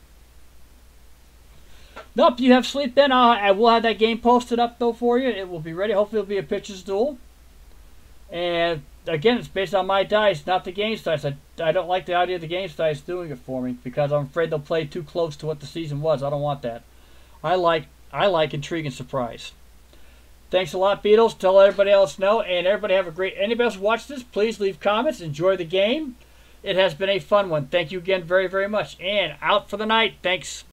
Nope, you have sleep then. I will have that game posted up, though, for you. It will be ready. Hopefully it'll be a pitcher's duel. And again, it's based on my dice, not the game's dice. I don't like the idea of the game's dice doing it for me because I'm afraid they'll play too close to what the season was. I don't want that. I like intrigue and surprise. Thanks a lot, Beatles. Tell everybody else know, and everybody have a great. Anybody else watch this? Please leave comments. Enjoy the game. It has been a fun one. Thank you again very, very much. And out for the night. Thanks.